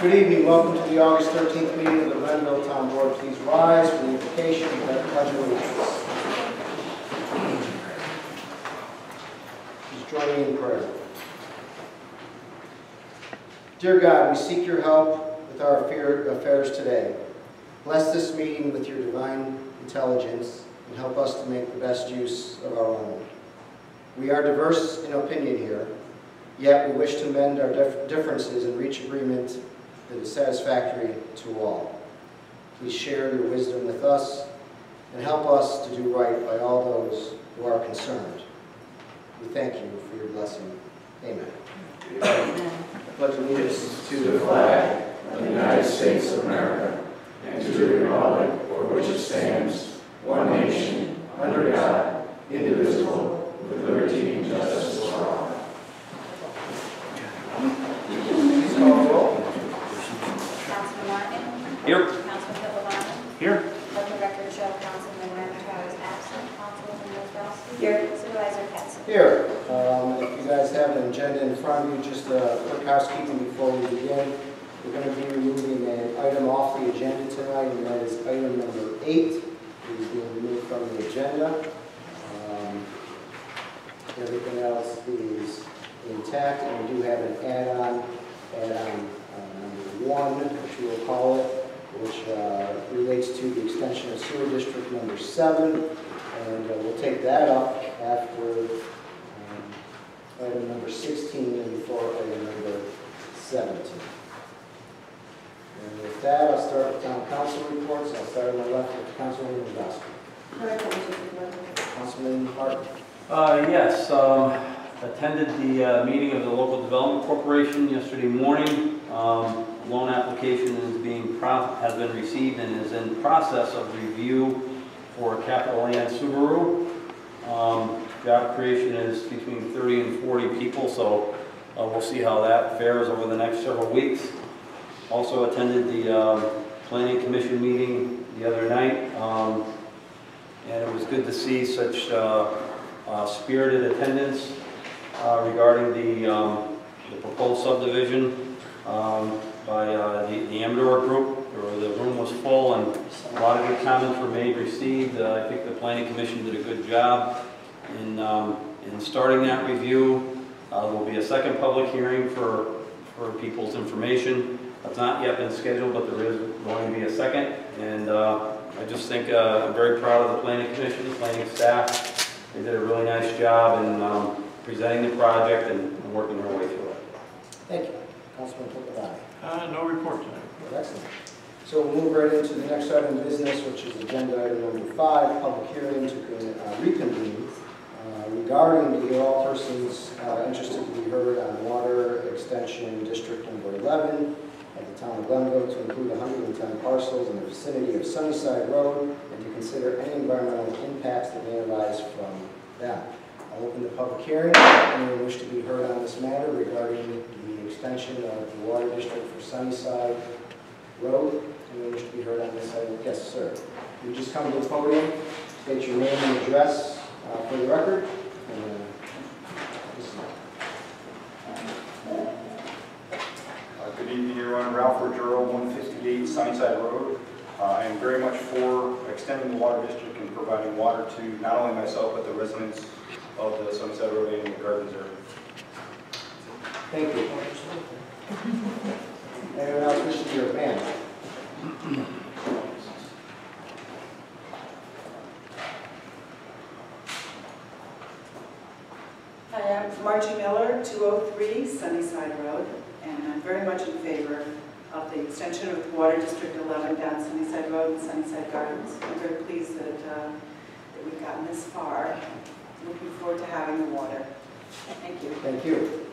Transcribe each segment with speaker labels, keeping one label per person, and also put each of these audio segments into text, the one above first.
Speaker 1: Good evening. Welcome to the August 13th meeting of the Glenville Town Board. Please rise for the invocation and the pledge of allegiance. Please join me in prayer. Dear God, we seek your help with our affairs today. Bless this meeting with your divine intelligence and help us to make the best use of our own. We are diverse in opinion here, yet we wish to mend our differences and reach agreement that is satisfactory to all. Please share your wisdom with us and help us to do right by all those who are concerned. We thank you for your blessing. Amen.
Speaker 2: Amen.
Speaker 1: I pledge allegiance
Speaker 2: to the flag of the United States of America and to the republic for which it stands, one nation, under God, indivisible, with liberty and justice for all.
Speaker 1: Please call the roll.
Speaker 3: Councilman Martin?
Speaker 4: Here.
Speaker 3: Councilman Pittlebaum?
Speaker 4: Here.
Speaker 3: Let the record show Councilman Ramachar is absent. Councilwoman Rosbowski? Here. Supervisor Pettson?
Speaker 1: Here. If you guys have an agenda in front of you, just a quick housekeeping before we begin. We're going to be removing an item off the agenda tonight, and that is item number 8. It is being removed from the agenda. Everything else is intact, and we do have an add-on number 1, which we will call it, which relates to the extension of sewer district number 7, and we'll take that up after item number 16 and before item number 17. And with that, I'll start with town council reports. I'll start on my left with Councilwoman Rosbowski. Councilman Martin.
Speaker 4: Yes, attended the meeting of the Local Development Corporation yesterday morning. Loan application has been received and is in process of review for Capital Land Subaru. Job creation is between 30 and 40 people, so we'll see how that fares over the next several weeks. Also attended the Planning Commission meeting the other night, and it was good to see such spirited attendance regarding the proposed subdivision by the Amador group. The room was full and a lot of good comments were received. I think the Planning Commission did a good job in starting that review. There will be a second public hearing for people's information. It's not yet been scheduled, but there is going to be a second. And I just think I'm very proud of the Planning Commission, the planning staff. They did a really nice job in presenting the project and working their way through it.
Speaker 1: Thank you. Councilman Pittlebaum.
Speaker 2: No report tonight.
Speaker 1: Excellent. So we'll move right into the next item of business, which is agenda item number 5, public hearing to reconvene regarding the all persons interested to be heard on water extension district number 11 at the town of Glenville to include 110 parcels in the vicinity of Sunnyside Road and to consider any environmental impacts that may arise from them. I'll open the public hearing. Anyone wish to be heard on this matter regarding the extension of the water district for Sunnyside Road? Anyone wish to be heard on this item? Yes, sir. You just come to the podium, state your name and address for the record.
Speaker 5: Good evening, everyone. Ralph Rogero, 158 Sunnyside Road. I am very much for extending the water district and providing water to not only myself but the residents of the Sunnyside Road and the Gardens area.
Speaker 1: Thank you. Anyone else wish to be heard? Ma'am.
Speaker 6: Hi, I'm Margie Miller, 203 Sunnyside Road, and I'm very much in favor of the extension of Water District 11 down Sunnyside Road and Sunnyside Gardens. I'm very pleased that we've gotten this far. Looking forward to having the water. Thank you.
Speaker 1: Thank you.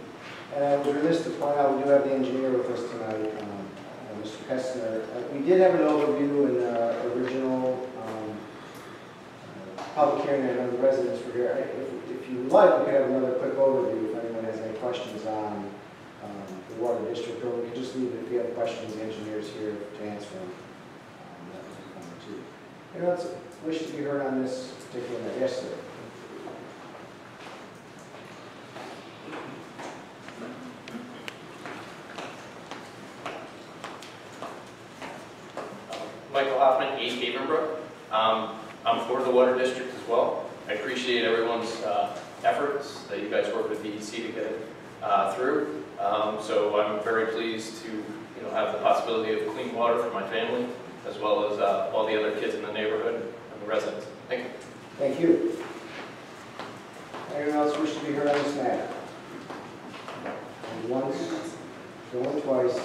Speaker 1: And I was remiss to point out we do have the engineer with us tonight, Mr. Kessner. We did have an overview in the original public hearing. I know the residents were here. If you like, we could have another quick overview if anyone has any questions on the water district, or we could just leave it if you have questions. The engineer's here to answer them. That would be fine too. Anyone else wish to be heard on this particular matter? Yes, sir.
Speaker 7: Michael Hoffman, 8 Havenbrook. I'm for the Water District as well. I appreciate everyone's efforts that you guys work with DEC to get it through. So I'm very pleased to have the possibility of clean water for my family, as well as all the other kids in the neighborhood and the residents. Thank you.
Speaker 1: Thank you. Anyone else wish to be heard on this matter? Going once, going twice.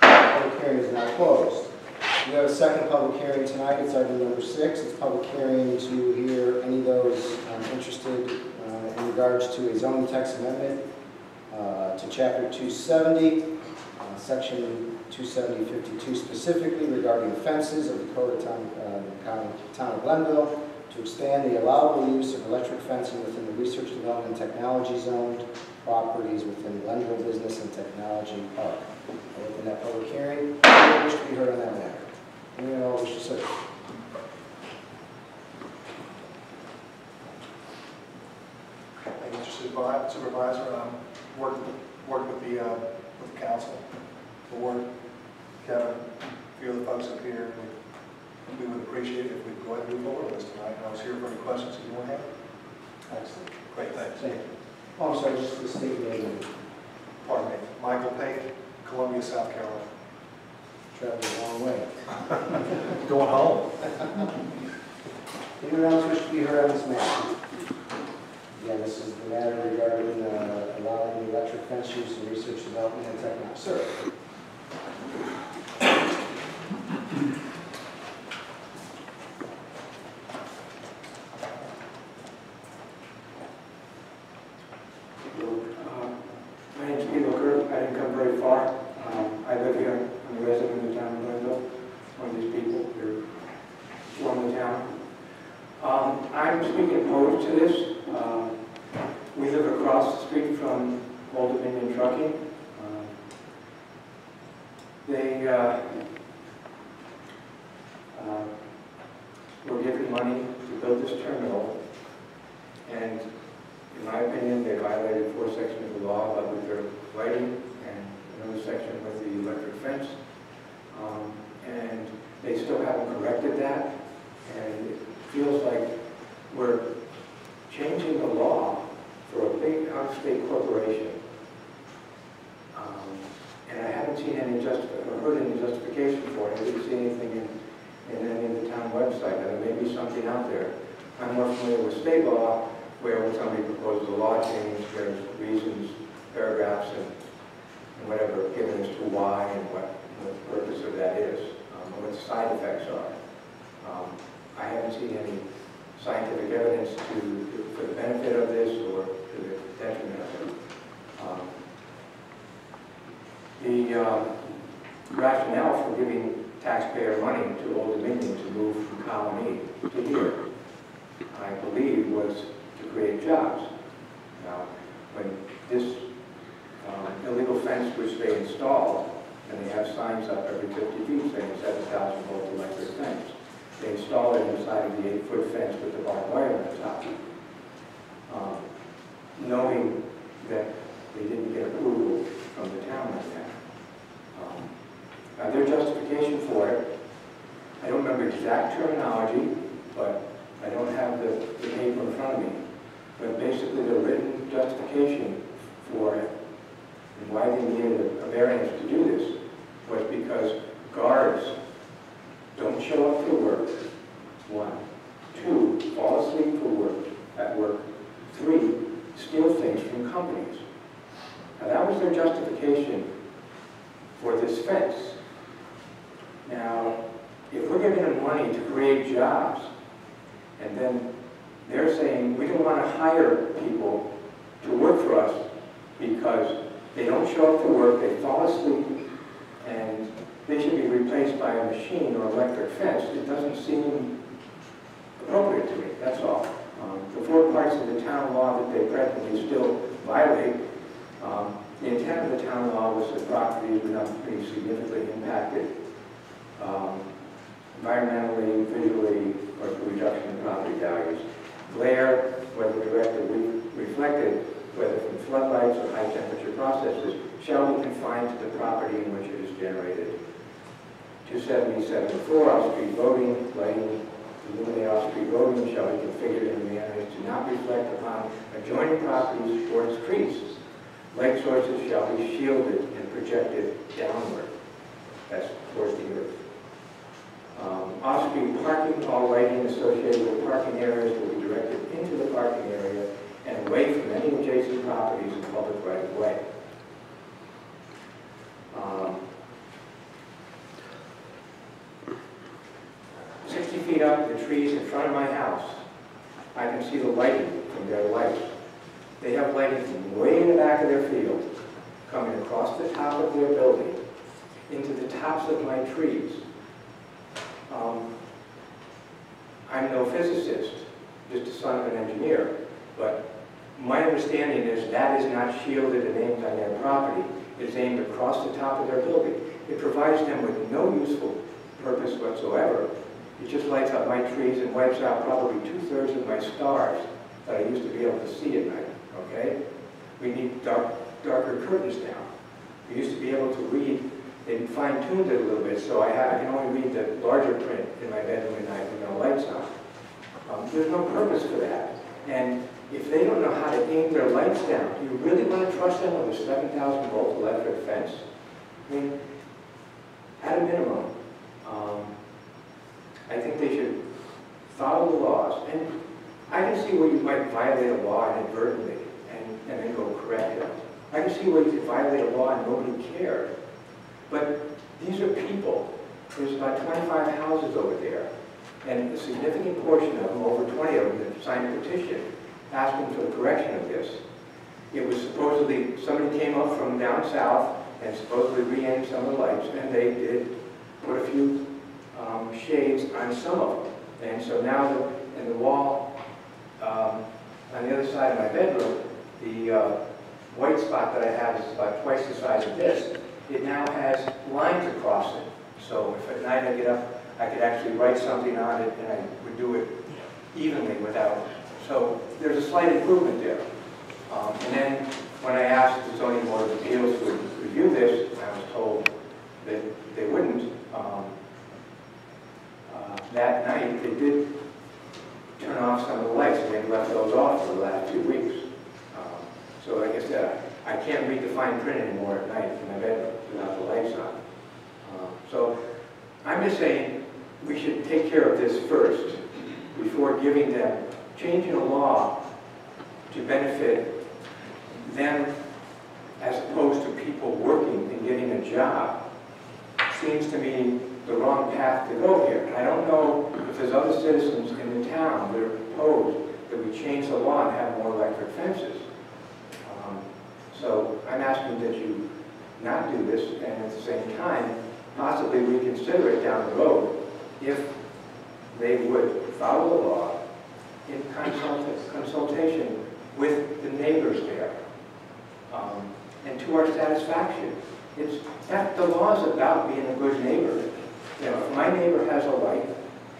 Speaker 1: Public hearing is now closed. We have a second public hearing tonight. It's item number 6. It's public hearing to hear any of those interested in regards to a zoning text amendment to Chapter 270, Section 270.52 specifically regarding fences of the Code of Town of Glenville to expand the allowable use of electric fencing within the Research Development and Technology Zoned properties within Glenville Business and Technology Park. I'll open that public hearing. Anyone wish to be heard on that matter? Anyone else wish to say?
Speaker 8: Thank you, Mr. Supervisor. Worked with the council, the board, Kevin, a few of the folks up here. We would appreciate it if we could go ahead and move forward with this tonight. I was here for any questions that you want to have.
Speaker 1: Excellent.
Speaker 8: Great, thanks.
Speaker 1: Thank you. Oh, I'm sorry, just the state name.
Speaker 8: Pardon me. Michael Pate, Columbia, South Carolina.
Speaker 1: Traveled a long way.
Speaker 8: Going home.
Speaker 1: Anyone else wish to be heard on this matter? Again, this is the matter regarding allowing the electric fence use in research, development, and technology. Sir.
Speaker 9: My name is Peter Kirk. I didn't come very far. I live here. I'm a resident of the town of Glenville. One of these people here from the town. I'm speaking opposed to this. We live across the street from Old Dominion Trucking. They were given money to build this terminal, and in my opinion, they violated 4 sections of the law, but with their lighting and another section with the electric fence. And they still haven't corrected that, and it feels like we're changing the law for a big out-of-state corporation. And I haven't seen any heard any justification for it. I didn't see anything in any of the town website. Now, there may be something out there. I'm more familiar with state law, where when somebody proposes a law change, there's reasons, paragraphs, and whatever given as to why and what the purpose of that is, and what the side effects are. I haven't seen any scientific evidence for the benefit of this or to the detriment of it. The rationale for giving taxpayer money to Old Dominion to move from Colony to here, I believe, was to create jobs. Now, when this illegal fence which they installed, and they have signs up every 50 feet saying 7,000 volt electric fence, they installed it inside of the 8-foot fence with the barbed wire on the top. Knowing that they didn't get approval from the town on that. Now their justification for it, I don't remember exact terminology, but I don't have the paper in front of me. But basically the written justification for it and why they needed a variance to do this was because guards don't show up for work, 1. 2, fall asleep at work. 3, steal things from companies. Now that was their justification for this fence. Now, if we're giving them money to create jobs, and then they're saying we don't want to hire people to work for us because they don't show up for work, they fall asleep, and they should be replaced by a machine or electric fence, it doesn't seem appropriate to me, that's all. The 4 parts of the town law that they presently still violate, the intent of the town law was that properties would not be significantly impacted environmentally, visually, or through reduction in property values. Glare, whether directly reflected, whether from floodlights or high-temperature processes, shall be confined to the property in which it is generated. 27074, off-street voting, lighting, illuminate off-street voting shall be configured in a manner as to not reflect upon adjoining properties or streets. Light sources shall be shielded and projected downward. That's towards the earth. Off-street parking, all lighting associated with parking areas will be directed into the parking area and away from any adjacent properties and public right-of-way. 60 feet up, the trees in front of my house, I can see the lighting from their lights. They have lighting from way in the back of their field, coming across the top of their building, into the tops of my trees. I'm no physicist, just a son of an engineer, but my understanding is that is not shielded and aimed on their property. It's aimed across the top of their building. It provides them with no useful purpose whatsoever. It just lights up my trees and wipes out probably 2/3 of my stars that I used to be able to see at night, okay? We need darker curtains now. We used to be able to read, they fine-tuned it a little bit, so I can only read the larger print in my bedroom at night with no lights on. There's no purpose for that. And if they don't know how to aim their lights down, do you really want to trust them with a 7,000-volt electric fence? I mean, at a minimum, I think they should follow the laws. And I can see where you might violate a law inadvertently and then go correct it. I can see where you could violate a law and nobody cared. But these are people. There's about 25 houses over there. And a significant portion of them, over 20 of them, that signed a petition asking for the correction of this. It was supposedly, somebody came up from down south and supposedly re-aimed some of the lights, and they did put a few shades on some of them. And so now in the wall on the other side of my bedroom, the white spot that I have is about twice the size of this. It now has lines across it. So if at night I get up, I could actually write something on it and I would do it evenly without. So there's a slight improvement there. And then when I asked the zoning board of appeals to review this, I was told that they wouldn't. That night, they did turn off some of the lights, and they've left those off for the last 2 weeks. So like I said, I can't read the fine print anymore at night in my bedroom without the lights on. So I'm just saying we should take care of this first before giving them, changing a law to benefit them as opposed to people working and getting a job. Seems to me the wrong path to go here. And I don't know if there's other citizens in the town that are opposed that we change the law and have more electric fences. So I'm asking that you not do this, and at the same time, possibly reconsider it down the road if they would follow the law in consultation with the neighbors there, and to our satisfaction. The law is about being a good neighbor. You know, if my neighbor has a light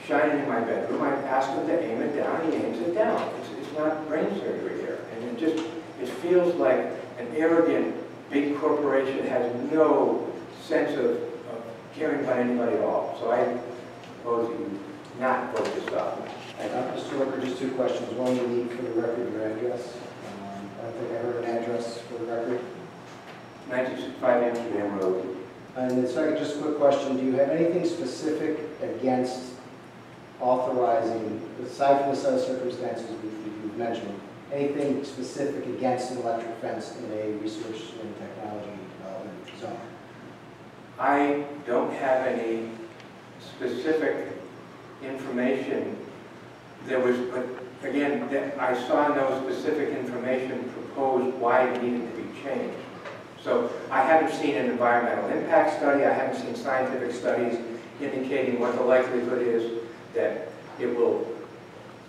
Speaker 9: shining in my bedroom, I ask him to aim it down, he aims it down. It's not brain surgery here. And it feels like an arrogant big corporation has no sense of caring about anybody at all. So I propose that you not vote this up.
Speaker 1: Mr. Wicker, just 2 questions. One, you need for the record your address. I don't think I heard an address for the record.
Speaker 9: 1965 Amsterdam Road.
Speaker 1: And then second, just a quick question. Do you have anything specific against authorizing, aside from the set of circumstances you've mentioned, anything specific against an electric fence in a research and technology development zone?
Speaker 9: I don't have any specific information. There was, but again, I saw no specific information proposed why it needed to be changed. So I haven't seen an environmental impact study. I haven't seen scientific studies indicating what the likelihood is that it will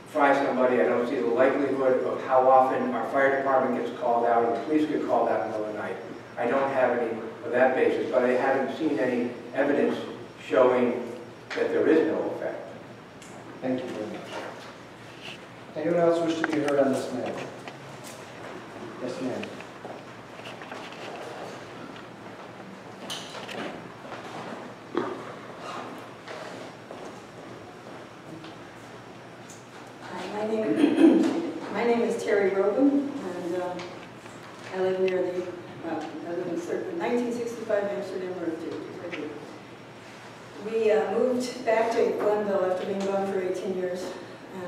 Speaker 9: fry somebody. I don't see the likelihood of how often our fire department gets called out or the police get called out in the middle of the night. I don't have any of that basis, but I haven't seen any evidence showing that there is no effect.
Speaker 1: Thank you very much. Anyone else wish to be heard on this matter? Yes, ma'am.
Speaker 10: 55 Amsterdam Road, too. We moved back to Glenville after being gone for 18 years,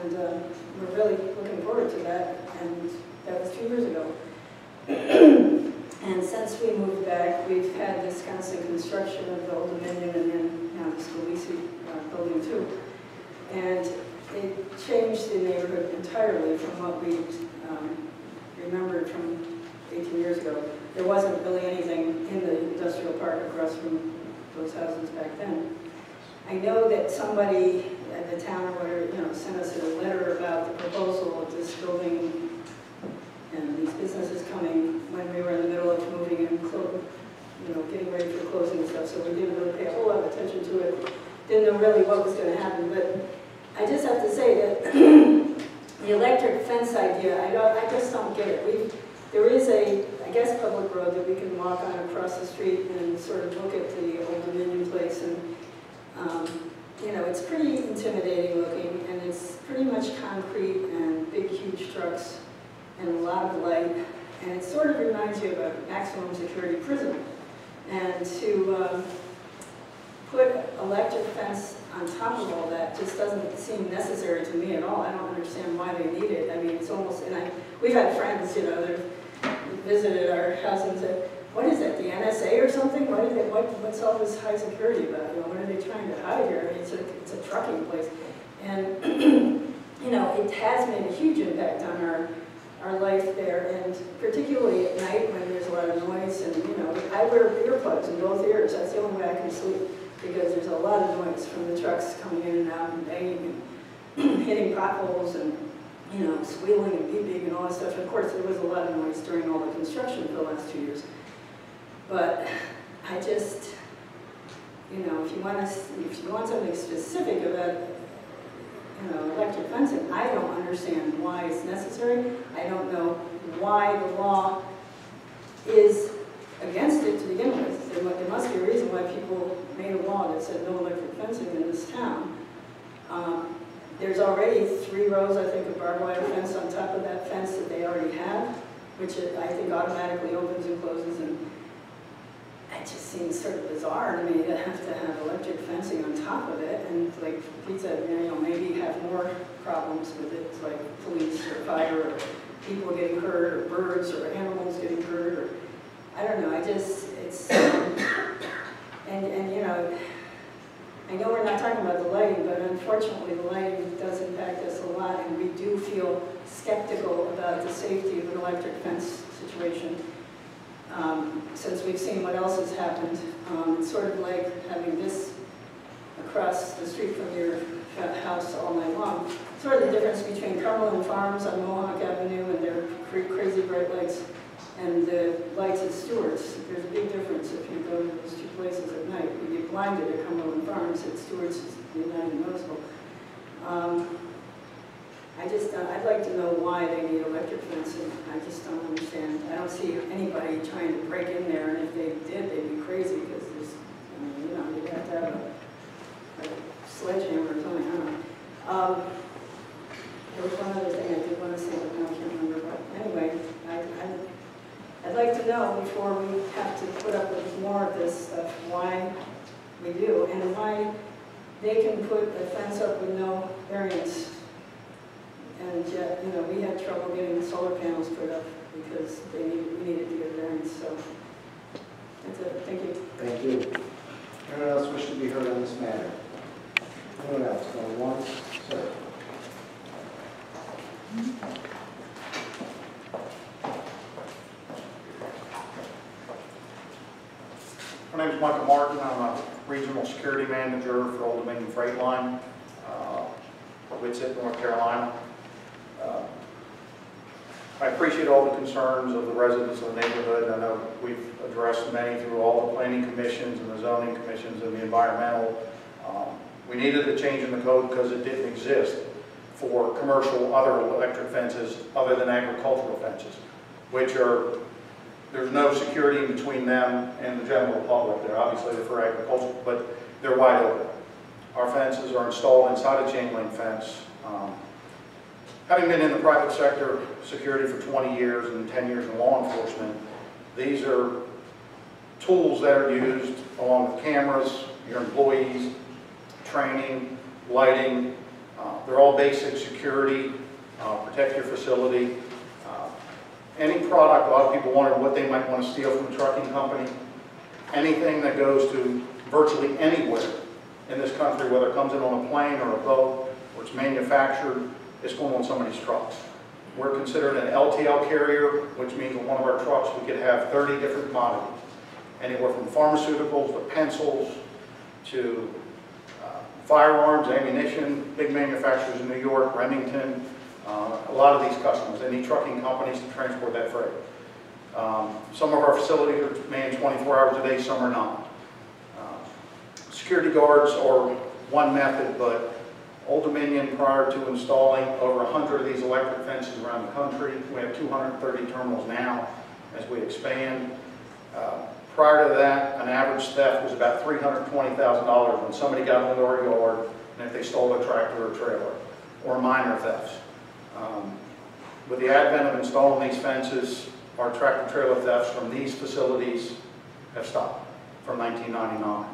Speaker 10: and we're really looking forward to that, and that was 2 years ago. And since we moved back, we've had this constant construction of the Old Dominion and then now the Scalisi building too. And it changed the neighborhood entirely from what we remembered from 18 years ago. There wasn't really anything in the industrial park across from those houses back then. I know that somebody at the town or whatever, sent us a letter about the proposal of this building and these businesses coming when we were in the middle of moving and getting ready for closing and stuff. So we didn't really pay a whole lot of attention to it. Didn't know really what was going to happen. But I just have to say that the electric fence idea, I just don't get it. There is a, I guess, public road that we can walk on across the street and sort of look at the Old Dominion place, and it's pretty intimidating looking, and it's pretty much concrete and big, huge trucks and a lot of light, and it sort of reminds you of a maximum security prison. And to put electric fence on top of all that just doesn't seem necessary to me at all. I don't understand why they need it. I mean, it's almost, and we've had friends, that visited our house and said, what is that, the NSA or something? What's all this high security about? What are they trying to hide here? I mean, it's a trucking place. And, it has made a huge impact on our life there, and particularly at night when there's a lot of noise, and I wear earplugs in both ears. That's the only way I can sleep, because there's a lot of noise from the trucks coming in and out and banging and hitting potholes and squealing and beeping and all that stuff. And of course, there was a lot of noise during all the construction for the last 2 years. But I just, if you want something specific about electric fencing, I don't understand why it's necessary. I don't know why the law is against it to begin with. There must be a reason why people made a law that said no electric fencing in this town. There's already 3 rows, I think, of barbed wire fence on top of that fence that they already have, which I think automatically opens and closes, and it just seems sort of bizarre to me to have electric fencing on top of it, and like Pete said, maybe have more problems with it, like police or fire or people getting hurt or birds or animals getting hurt, or I don't know. It's I know we're not talking about the lighting, but unfortunately the lighting does impact us a lot, and we do feel skeptical about the safety of an electric fence situation. Since we've seen what else has happened, it's sort of like having this across the street from your house all night long. Sort of the difference between Cumberland Farms on Mohawk Avenue and their crazy bright lights and the lights at Stewart's. There's a big difference if you go to those 2 places at night. You get blinded at Cumberland Farms. At Stewart's, it's not even noticeable. I'd like to know why they need electric fencing. I just don't understand. I don't see anybody trying to break in there, and if they did, they'd be crazy, because there's, you'd have to have a sledgehammer or something. I don't know. There was one other thing I did want to say, but now I can't remember. But anyway, I'd like to know, before we have to put up with more of this stuff, why we do, and why they can put a fence up with no variance. And yet, we had trouble getting the solar panels put up because we needed to get a variance. So that's it. Thank you.
Speaker 1: Thank you. Anyone else wish to be heard on this matter? Anyone else? Going once? Sir.
Speaker 5: My name is Michael Martin. I'm a regional security manager for Old Dominion Freight Line, Whitsett, North Carolina. I appreciate all the concerns of the residents of the neighborhood. I know we've addressed many through all the planning commissions and the zoning commissions and the environmental. We needed a change in the code because it didn't exist for commercial other electric fences other than agricultural fences, which are, there's no security in between them and the general public. They're obviously for agriculture, but they're wide open. Our fences are installed inside a chain link fence. Having been in the private sector security for 20 years and 10 years in law enforcement, these are
Speaker 11: tools that are used, along with cameras, your employees, training, lighting. They're all basic security, protect your facility. Any product, a lot of people wondered what they might want to steal from a trucking company. Anything that goes to virtually anywhere in this country, whether it comes in on a plane or a boat, or it's manufactured, it's going on somebody's trucks. We're considered an LTL carrier, which means on one of our trucks we could have 30 different commodities. Anywhere from pharmaceuticals to pencils to firearms, ammunition, big manufacturers in New York, Remington, a lot of these customers. They need trucking companies to transport that freight. Some of our facilities are manned 24 hours a day, some are not. Security guards are one method, but Old Dominion, prior to installing over 100 of these electric fences around the country, we have 230 terminals now as we expand. Prior to that, an average theft was about $320,000 when somebody got into our yard and if they stole a tractor or trailer, or minor thefts. With the advent of installing these fences, our tractor trailer thefts from these facilities have stopped from 1999.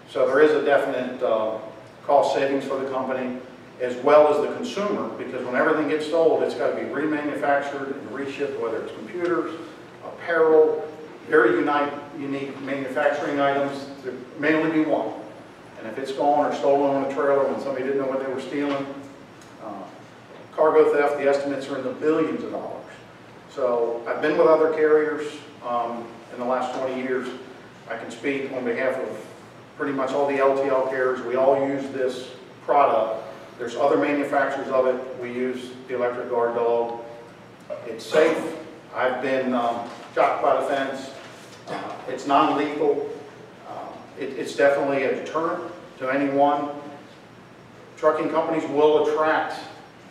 Speaker 11: So there is a definite cost savings for the company as well as the consumer, because when everything gets sold, it's got to be remanufactured and reshipped, whether it's computers, apparel, very unique manufacturing items. There may only be one. And if it's gone or stolen on a trailer when somebody didn't know what they were stealing, cargo theft, the estimates are in the billions of dollars. So I've been with other carriers in the last 20 years. I can speak on behalf of pretty much all the LTL carriers. We all use this product. There's other manufacturers of it. We use the electric guard dog. It's safe. I've been shocked by the fence. It's non-lethal. It's definitely a deterrent to anyone. Trucking companies will attract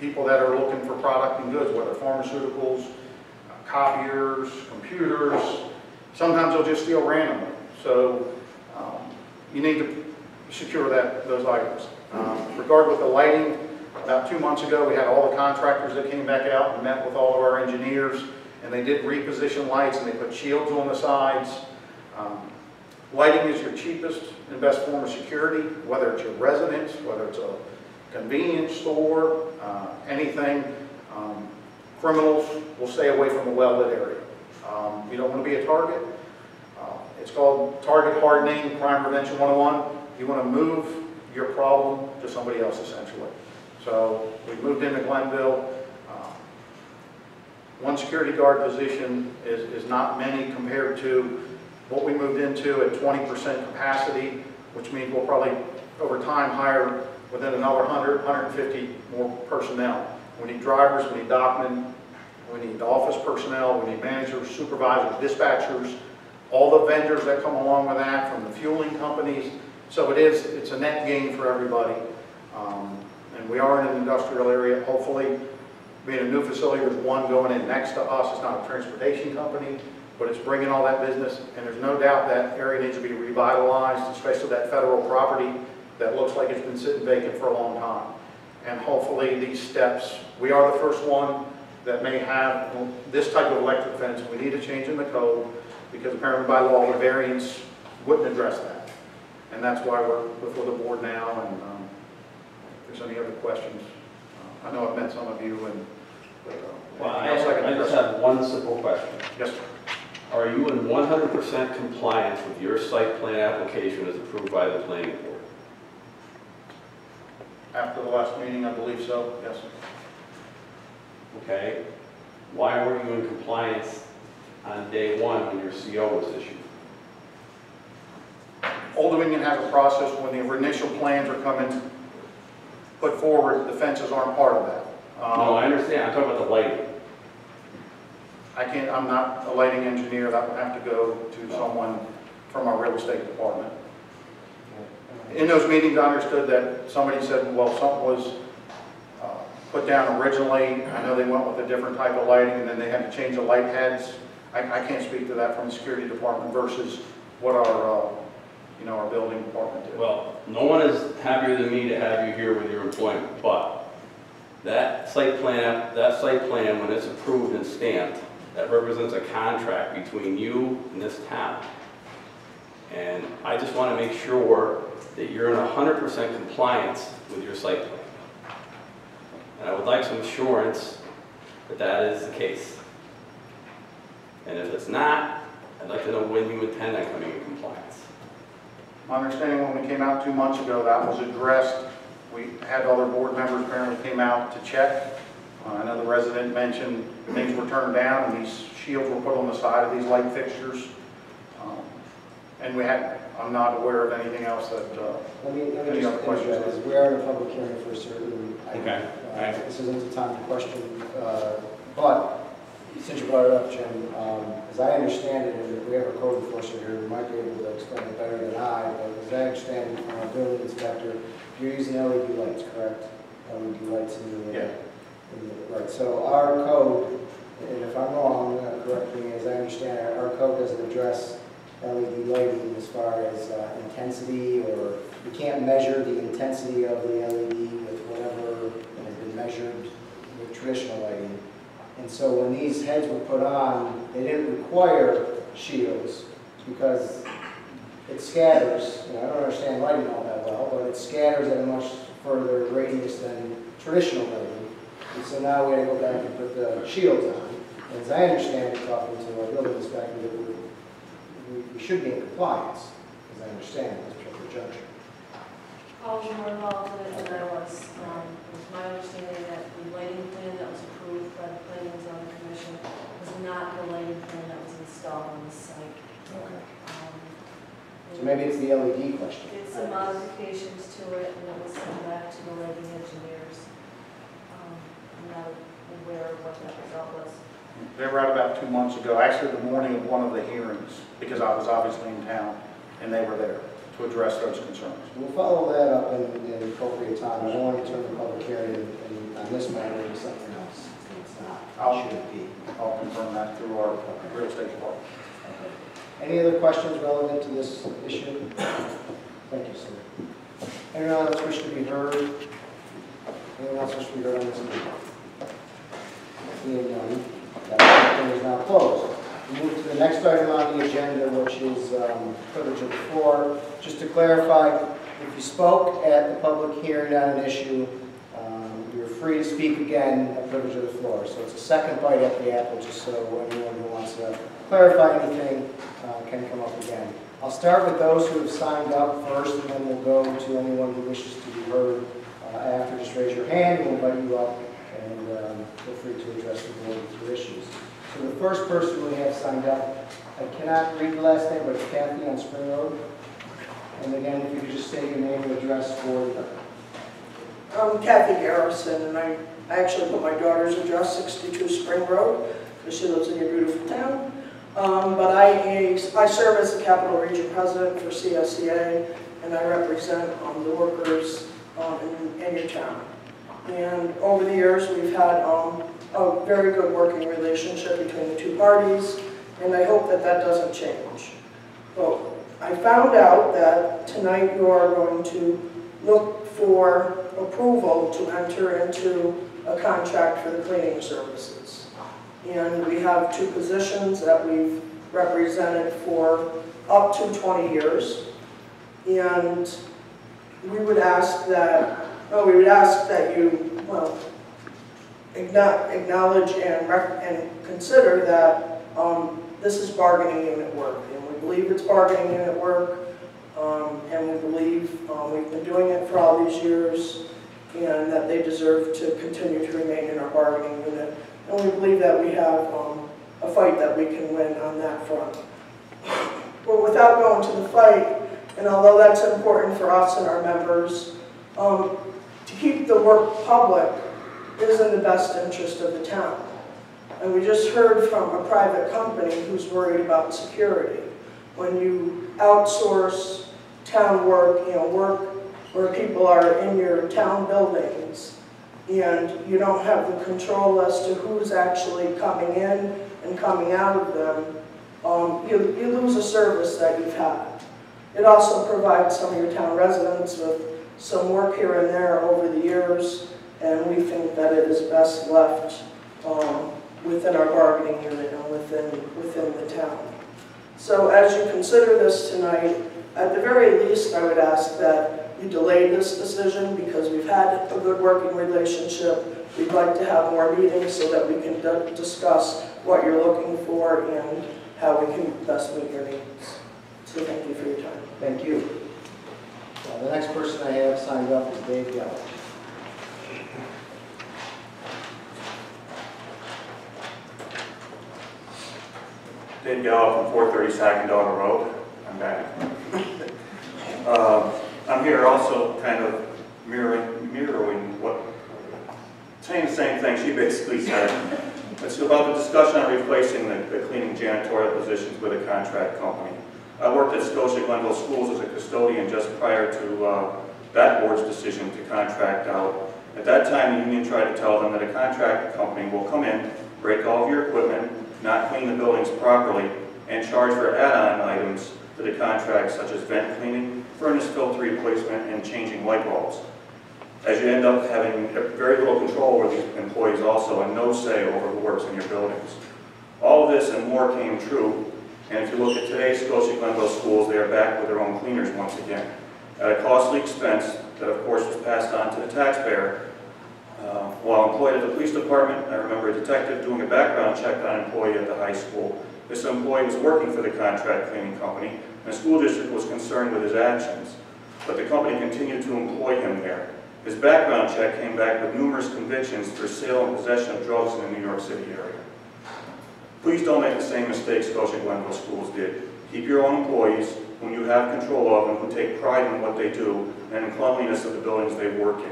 Speaker 11: people that are looking for product and goods, whether pharmaceuticals, copiers, computers. Sometimes they'll just steal randomly. So you need to secure those items. Regarding with the lighting, about 2 months ago we had all the contractors that came back out and met with all of our engineers, and they did reposition lights and they put shields on the sides. Lighting is your cheapest and best form of security, whether it's your residence, whether it's a convenience store, anything. Criminals will stay away from the well-lit area. You don't want to be a target. It's called target hardening, crime prevention 101. You want to move your problem to somebody else, essentially. So we moved into Glenville. One security guard position is not many compared to what we moved into at 20% capacity, which means we'll probably, over time, hire within another 100, 150 more personnel. We need drivers, we need dockmen, we need office personnel, we need managers, supervisors, dispatchers, all the vendors that come along with that, from the fueling companies. So it's a net gain for everybody. And we are in an industrial area. Hopefully, being a new facility, there's one going in next to us. It's not a transportation company, but it's bringing all that business. And there's no doubt that area needs to be revitalized, especially that federal property that looks like it's been sitting vacant for a long time. And hopefully these steps, we are the first one that may have this type of electric fence. We need a change in the code, because apparently by law the variance wouldn't address that. And that's why we're before the board now. And if there's any other questions, I know I've met some of you.
Speaker 4: Well, I just have one simple question.
Speaker 11: Yes, sir.
Speaker 4: Are you in 100% compliance with your site plan application as approved by the planning board?
Speaker 11: After the last meeting, I believe so, yes.
Speaker 4: Okay. Why were you in compliance on day one when your CO was issued?
Speaker 11: Old Dominion has a process when the initial plans are coming, put forward, the fences aren't part of that.
Speaker 4: No, I understand. I'm talking about the lighting.
Speaker 11: I'm not a lighting engineer. That would have to go to someone from our real estate department. In those meetings, I understood that somebody said, well, something was put down originally. I know they went with a different type of lighting, and then they had to change the light heads. I can't speak to that from the security department versus what our building department did.
Speaker 4: Well, no one is happier than me to have you here with your employment, but that site plan, when it's approved and stamped, that represents a contract between you and this town. And I just want to make sure that you're in 100% compliance with your site plan. And I would like some assurance that that is the case. And if it's not, I'd like to know when you intend on coming in compliance.
Speaker 11: My understanding when we came out 2 months ago, that was addressed. We had other board members apparently came out to check. I know the resident mentioned things were turned down and these shields were put on the side of these light fixtures. And I'm not aware of anything else that,
Speaker 1: Let me
Speaker 11: any
Speaker 1: just
Speaker 11: other questions?
Speaker 1: interject, we are in a public hearing for a certain item.
Speaker 4: Okay.
Speaker 1: This isn't the time to question, but since you brought it up, Jim, as I understand it, and if we have a code enforcer here, we might be able to explain it better than I, but as I understand it from our building inspector, you're using LED lights, correct? LED lights in the...
Speaker 11: Yeah.
Speaker 1: Right, so our code, and if I'm wrong, correct me, as I understand it, our code doesn't address LED lighting as far as intensity, or we can't measure the intensity of the LED with whatever has been measured with traditional lighting. And so when these heads were put on, they didn't require shields because it scatters. You know, I don't understand lighting all that well, but it scatters at a much further radius than traditional lighting. And so now we had to go back and put the shields on. And as I understand it, talking to our building inspector, that we should be in compliance, as I understand this particular juncture.
Speaker 12: I was more involved in it than I was. It was my understanding that the lighting plan that was approved by the Planning and Zoning Commission was not the lighting plan that was installed on the site.
Speaker 1: Okay. So maybe it's the LED question.
Speaker 12: Did some modifications to it, and it was sent back to the lighting engineers. I'm not aware of what that result was.
Speaker 11: They were out about 2 months ago, actually the morning of one of the hearings, because I was obviously in town, and they were there to address those concerns.
Speaker 1: We'll follow that up in the appropriate time. I don't want to turn the public hearing on this matter into something else. It's not. It shouldn't be.
Speaker 11: I'll confirm that through our real estate department.
Speaker 1: Any other questions relevant to this issue? Thank you, sir. Anyone else wish to be heard? Anyone else wish to be heard on this meeting? Seeing none, that hearing is now closed. We move to the next item on the agenda, which is privilege of the floor. Just to clarify, if you spoke at the public hearing on an issue, you're free to speak again at privilege of the floor. So it's a second bite at the apple, just so anyone who wants to clarify anything can come up again. I'll start with those who have signed up first, and then we'll go to anyone who wishes to be heard after. Just raise your hand, we'll invite you up, and feel free to address the board with your issues. So the first person we have signed up, I cannot read the last name, but it's Kathy on Spring Road. And again, if you could just say your name and address for the record.
Speaker 13: I'm Kathy Garrison, and I actually put my daughter's address, 62 Spring Road, because she lives in your beautiful town. But I serve as the Capital Region President for CSCA, and I represent the workers in your town. And over the years, we've had a very good working relationship between the two parties, and I hope that that doesn't change. But I found out that tonight you are going to look for approval to enter into a contract for the cleaning services. And we have two positions that we've represented for up to 20 years. And we would ask that, you, well, acknowledge and consider that this is bargaining unit work. And we believe it's bargaining unit work. And we believe we've been doing it for all these years, and that they deserve to continue to remain in our bargaining unit. And we believe that we have a fight that we can win on that front. But without going to the fight, and although that's important for us and our members, to keep the work public is in the best interest of the town. And we just heard from a private company who's worried about security. When you outsource town work, work where people are in your town buildings, and you don't have the control as to who's actually coming in and coming out of them, you lose a service that you've had. It also provides some of your town residents with some work here and there over the years, and we think that it is best left within our bargaining unit and within the town. So as you consider this tonight, at the very least, I would ask that you delay this decision because we've had a good working relationship. We'd like to have more meetings so that we can discuss what you're looking for and how we can best meet your needs. So thank you for your time.
Speaker 1: Thank you. The next person I have signed up is Dave Geller.
Speaker 14: Dave Gallup from 430 Sacandaga Road. I'm back. I'm here also kind of mirroring what, saying the same thing she basically said. It's about the discussion on replacing the cleaning janitorial positions with a contract company. I worked at Scotia Glenville Schools as a custodian just prior to that board's decision to contract out. At that time, the union tried to tell them that a contract company will come in, break all of your equipment, not clean the buildings properly, and charge for add-on items to the contract, such as vent cleaning, furnace filter replacement, and changing light bulbs. As you end up having very little control over these employees also, and no say over who works in your buildings. All of this and more came true, and if you look at today's Scotia Glenville schools, they are back with their own cleaners once again, at a costly expense that of course was passed on to the taxpayer. While employed at the police department, I remember a detective doing a background check on an employee at the high school. This employee was working for the contract cleaning company, and the school district was concerned with his actions, but the company continued to employ him there. His background check came back with numerous convictions for sale and possession of drugs in the New York City area. Please don't make the same mistakes Scotia Glenville schools did. Keep your own employees, whom you have control of and who take pride in what they do and in cleanliness of the buildings they work in.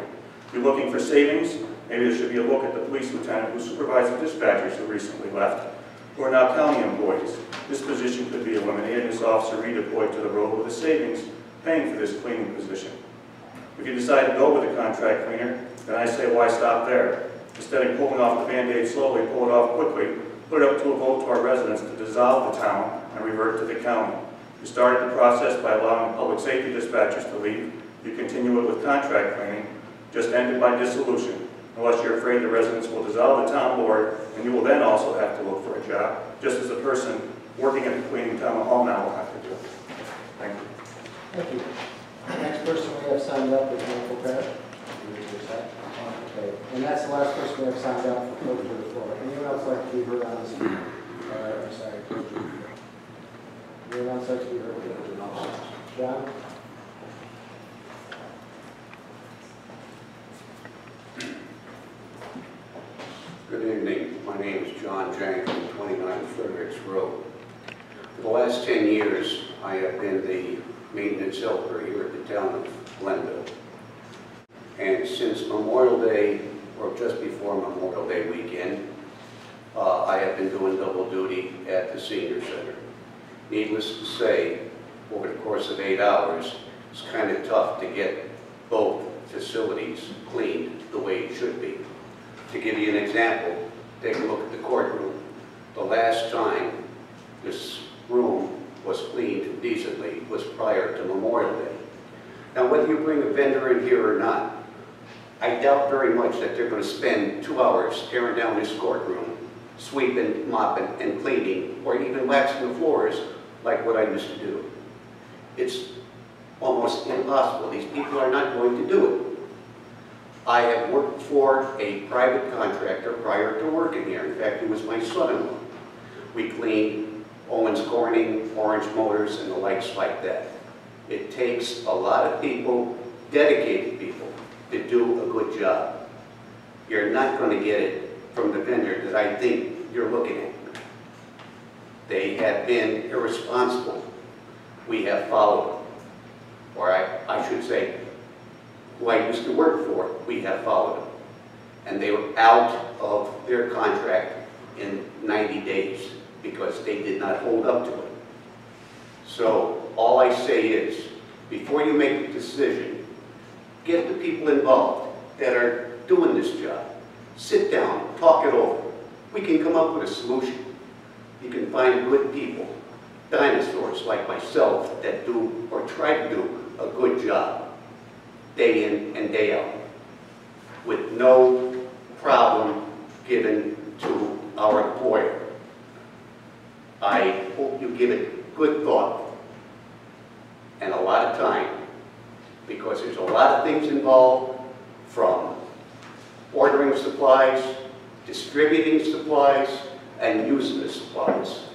Speaker 14: If you're looking for savings, maybe there should be a look at the police lieutenant who supervised the dispatchers who recently left, who are now county employees. This position could be eliminated and this officer redeployed to the road with a savings paying for this cleaning position. If you decide to go with a contract cleaner, then I say why stop there? Instead of pulling off the Band-Aid slowly, pull it off quickly, put it up to a vote to our residents to dissolve the town and revert to the county. You started the process by allowing public safety dispatchers to leave. You continue it with contract cleaning, just end it by dissolution. Unless you're afraid the residents will dissolve the town board, and you will then also have to look for a job, just as the person working at the cleaning town hall now will have to do. Thank you.
Speaker 1: Thank you. The next person we have signed up is Michael Parrish. Okay, and that's the last person we have signed up for closure of the floor. Anyone else like to be heard on this? I'm sorry, closure of the floor. Anyone else like to be heard? John?
Speaker 15: Good evening. My name is John Jenkins, 29 Fredericks Road. For the last 10 years, I have been the maintenance helper here at the town of Glenville. And since Memorial Day, or just before Memorial Day weekend, I have been doing double duty at the senior center. Needless to say, over the course of 8 hours, it's kind of tough to get both facilities cleaned the way it should be. To give you an example, take a look at the courtroom. The last time this room was cleaned decently was prior to Memorial Day. Now, whether you bring a vendor in here or not, I doubt very much that they're going to spend 2 hours tearing down this courtroom, sweeping, mopping, and cleaning, or even waxing the floors like what I used to do. It's almost impossible. These people are not going to do it. I have worked for a private contractor prior to working here. In fact, it was my son-in-law. We cleaned Owens Corning, Orange Motors, and the likes like that. It takes a lot of people, dedicated people, to do a good job. You're not going to get it from the vendor that I think you're looking at. They have been irresponsible. We have followed them. Or I should say, who I used to work for, we have followed them. And they were out of their contract in 90 days because they did not hold up to it. So all I say is, before you make a decision, get the people involved that are doing this job. Sit down, talk it over. We can come up with a solution. You can find good people, dinosaurs like myself that do or try to do a good job, day in and day out, with no problem given to our employer. I hope you give it good thought and a lot of time, because there's a lot of things involved, from ordering supplies, distributing supplies, and using the supplies.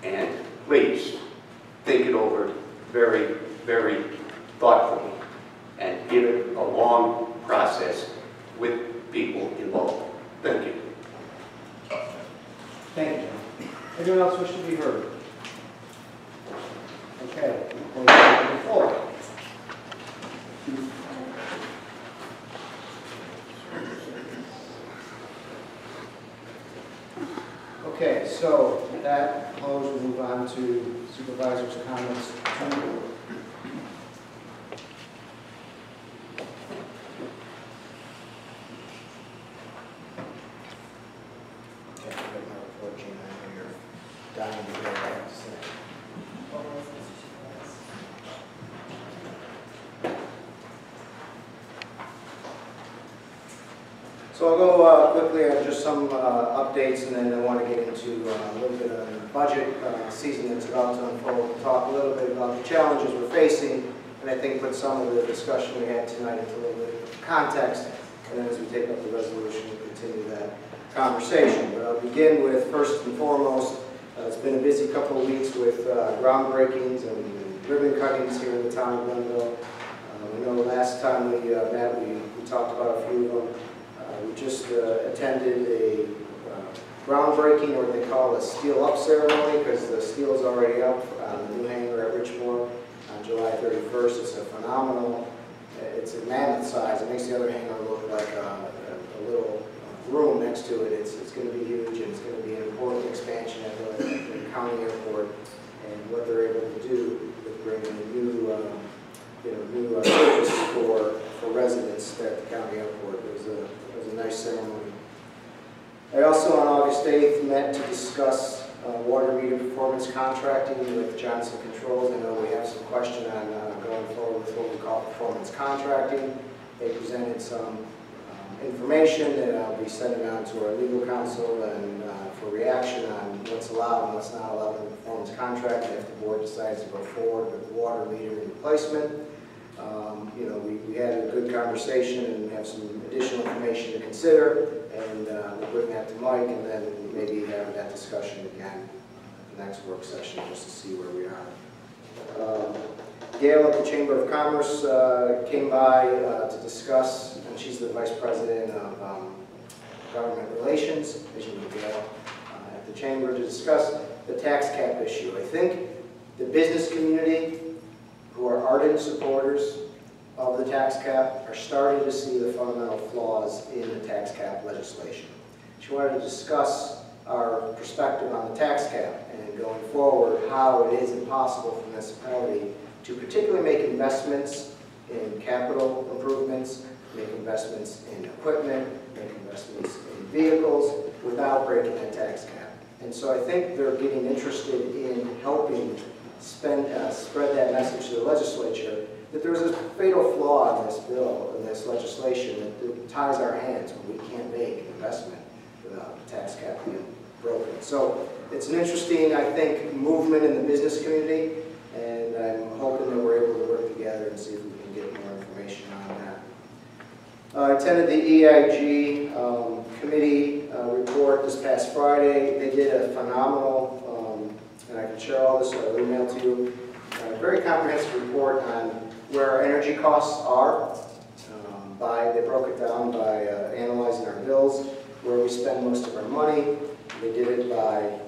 Speaker 15: And please, think it over very, very thoughtfully and give it a long process with people involved. Thank you.
Speaker 1: Thank you, John. Anyone else wish to be heard? Okay, we'll go to the floor. Okay, so with that closed, we'll move on to supervisors' comments. Okay, I've got my report, Gina. I know you're dying to hear what I have to say. So I'll go quickly on just some updates, and then I want to get into a little bit of the budget season that's about to unfold, talk a little bit about the challenges we're facing, and I think put some of the discussion we had tonight into a little bit of context, and then as we take up the resolution, we'll continue that conversation. But I'll begin with, first and foremost, it's been a busy couple of weeks with groundbreakings and ribbon cuttings here in the town of Glenville. I know last time we met, we talked about a few of them. We just attended a groundbreaking, or what they call a steel up ceremony, because the steel is already up on the new hangar at Richmore on July 31st. It's a phenomenal, it's a mammoth size. It makes the other hangar look like a little room next to it. It's going to be huge, and it's going to be an important expansion at the county airport, and what they're able to do with bringing a new service for residents at the county airport. It was a nice ceremony. I also, on August 8th, met to discuss water meter performance contracting with Johnson Controls. I know we have some question on going forward with what we call performance contracting. They presented some information that I'll be sending on to our legal counsel and for reaction on what's allowed and what's not allowed in the performance contract if the board decides to go forward with water meter replacement. We had a good conversation and have some additional information to consider, and we'll bring that to Mike, and then maybe have that discussion again at the next work session just to see where we are. Gail at the Chamber of Commerce came by to discuss, and she's the Vice President of Government Relations, as you know, Gail, at the Chamber, to discuss the tax cap issue. I think the business community, who are ardent supporters of the tax cap, are starting to see the fundamental flaws in the tax cap legislation. She wanted to discuss our perspective on the tax cap and going forward how it is impossible for municipality to particularly make investments in capital improvements, make investments in equipment, make investments in vehicles without breaking that tax cap. And so I think they're getting interested in helping spread that message to the legislature that there's a fatal flaw in this bill, in this legislation, that ties our hands when we can't make an investment without the tax cap being broken. So it's an interesting, I think, movement in the business community, and I'm hoping that we're able to work together and see if we can get more information on that. I attended the EIG committee report this past Friday. They did a phenomenal, and I can share all this, so I'll email to you, a very comprehensive report on where our energy costs are. They broke it down by analyzing our bills, where we spend most of our money. They did it by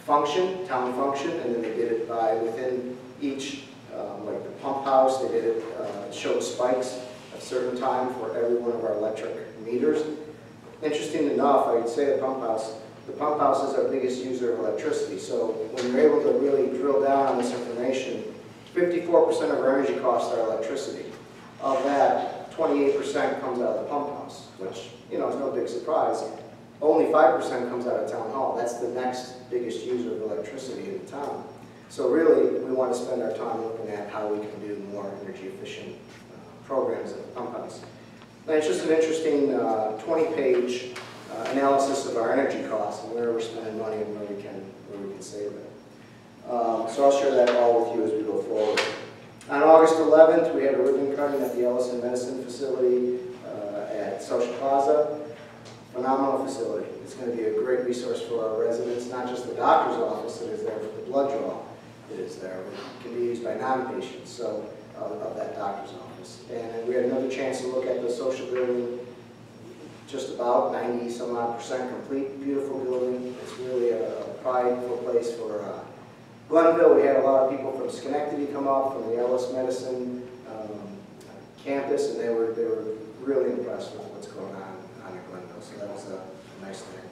Speaker 1: function, town function, and then they did it by within each, like the pump house, they did it, showed spikes at a certain time for every one of our electric meters. Interesting enough, I would say the pump house is our biggest user of electricity. So when you're able to really drill down on this information, 54% of our energy costs are electricity. Of that, 28% comes out of the pump house, which, is no big surprise. Only 5% comes out of town hall. That's the next biggest user of electricity in the town. So really, we want to spend our time looking at how we can do more energy efficient programs at the pump house. And it's just an interesting 20-page analysis of our energy costs and where we're spending money and where we can save it. So I'll share that all with you as we go forward. On August 11th, we had a ribbon cutting at the Ellison Medicine Facility at Social Plaza. Phenomenal facility. It's going to be a great resource for our residents, not just the doctor's office that is there, but the blood draw that is there. It can be used by non-patients of that doctor's office. And we had another chance to look at the social building, just about 90-some-odd% complete, beautiful building. It's really a prideful place for Glenville. We had a lot of people from Schenectady come up, from the Ellis Medicine campus, and they were really impressed with what's going on in Glenville. So that was a nice thing.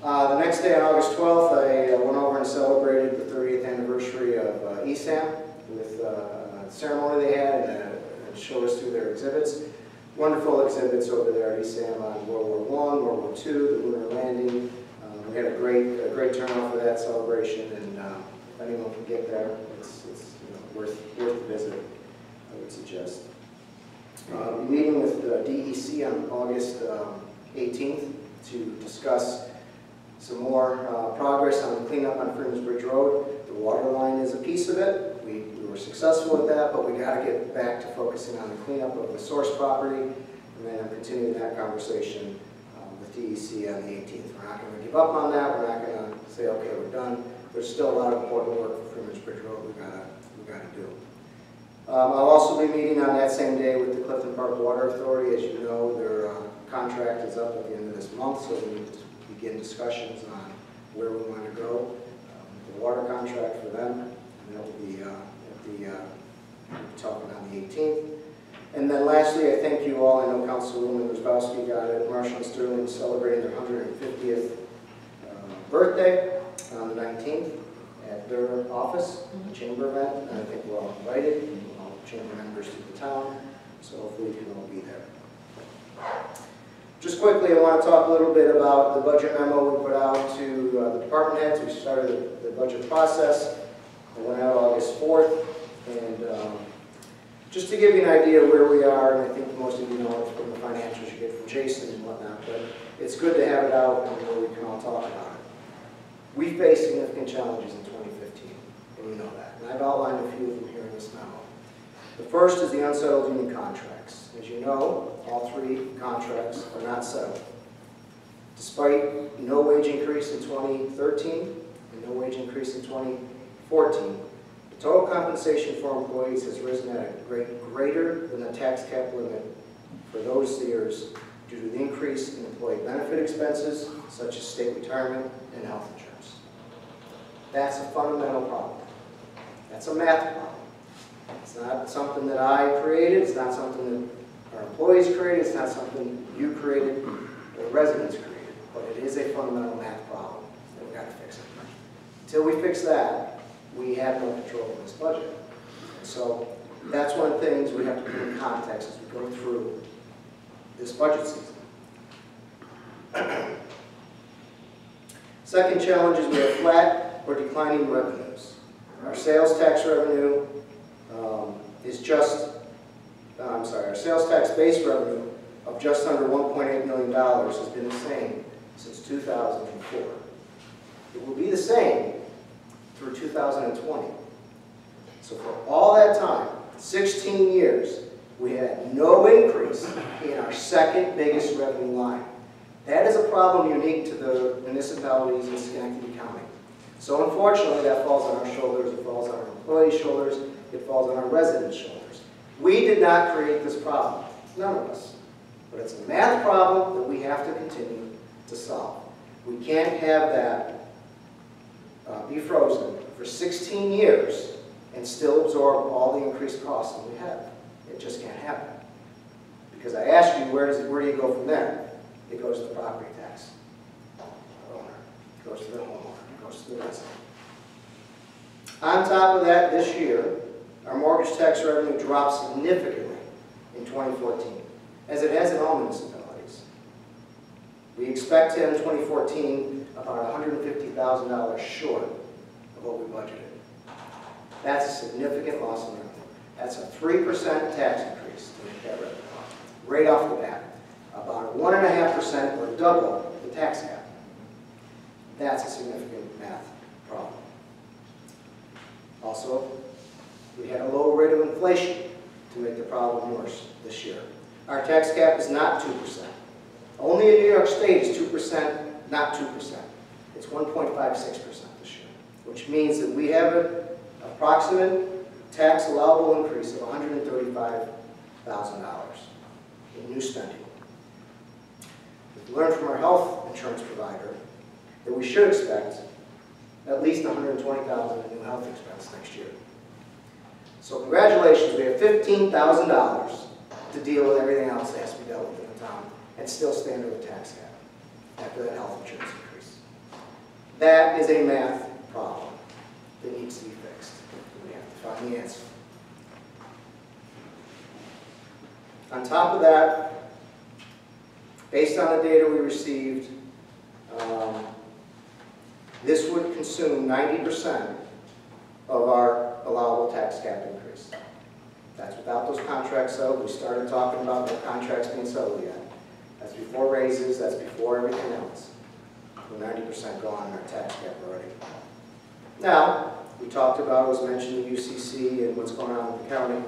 Speaker 1: The next day, on August 12th, I went over and celebrated the 30th anniversary of ESAM with a ceremony they had and showed us through their exhibits. Wonderful exhibits over there at ESAM on World War I, World War II, the lunar landing. We had a great turnout for that celebration, and if anyone can get there, it's worth a visit, I would suggest. We'll be meeting with DEC on August 18th to discuss some more progress on the cleanup on Freeman's Bridge Road. The water line is a piece of it. We were successful with that, but we got to get back to focusing on the cleanup of the source property, and then I'm continuing that conversation with DEC on the 18th. We're not going to give up on that. We're not going to say, okay, we're done. There's still a lot of important work for Freeman's Bridge Road we've got to do. I'll also be meeting on that same day with the Clifton Park Water Authority. As you know, their contract is up at the end of this month, so we need to begin discussions on where we want to go with the water contract for them, and that will be talking on the 18th. And then lastly, I thank you all. I know Councilwoman Rosbowski got it. Marshall and Sterling celebrating their 150th birthday on the 19th at their office, a chamber event, and I think we're all invited, all chamber members to the town, so hopefully we can all be there. Just quickly, I want to talk a little bit about the budget memo we put out to the department heads. We started the budget process. It went out August 4th, and just to give you an idea of where we are, and I think most of you know it from the financials you get from Jason and whatnot, but it's good to have it out and where we can all talk about it. We face significant challenges in 2015, and we know that. And I've outlined a few of them here in this memo. The first is the unsettled union contracts. As you know, all three contracts are not settled. Despite no wage increase in 2013 and no wage increase in 2014, the total compensation for employees has risen at a rate greater than the tax cap limit for those years due to the increase in employee benefit expenses, such as state retirement and health insurance. That's a fundamental problem. That's a math problem. It's not something that I created. It's not something that our employees created. It's not something you created or the residents created. But it is a fundamental math problem that we've got to fix it. Until we fix that, we have no control of this budget. And so that's one of the things we have to put in context as we go through this budget season. Second challenge is we have flat or declining revenues. Our sales tax revenue our sales tax base revenue of just under $1.8 million has been the same since 2004. It will be the same through 2020. So for all that time, 16 years, we had no increase in our second biggest revenue line. That is a problem unique to the municipalities in Schenectady County. So unfortunately, that falls on our shoulders, it falls on our employees' shoulders, it falls on our residents' shoulders. We did not create this problem, none of us. But it's a math problem that we have to continue to solve. We can't have that be frozen for 16 years and still absorb all the increased costs that we have. It just can't happen. Because I asked you, where do you go from there? It goes to the property tax owner. It goes to the homeowner. It goes to the resident. On top of that, this year, our mortgage tax revenue dropped significantly in 2014, as it has in all municipalities. We expect to end 2014 about $150,000 short of what we budgeted. That's a significant loss in revenue. That's a 3% tax increase to make that revenue right off the bat. About 1.5% or double the tax cap. That's a significant math problem. Also, we had a low rate of inflation to make the problem worse this year. Our tax cap is not 2%. Only in New York State is 2%, not 2%. It's 1.56% this year, which means that we have an approximate tax allowable increase of $135,000 in new spending. We've learned from our health insurance provider that we should expect at least $120,000 in new health expense next year. So congratulations, we have $15,000 to deal with everything else that has to be dealt with in the town and still stay under the tax cap after that health insurance increase. That is a math problem that needs to be fixed. We have to find the answer. On top of that, based on the data we received, this would consume 90% of our allowable tax cap increase. That's without those contracts settled. We started talking about the contracts being settled yet. That's before raises, that's before everything else. We're 90% gone in our tax cap already. Now, we talked about, as mentioned, the UCC and what's going on with the county.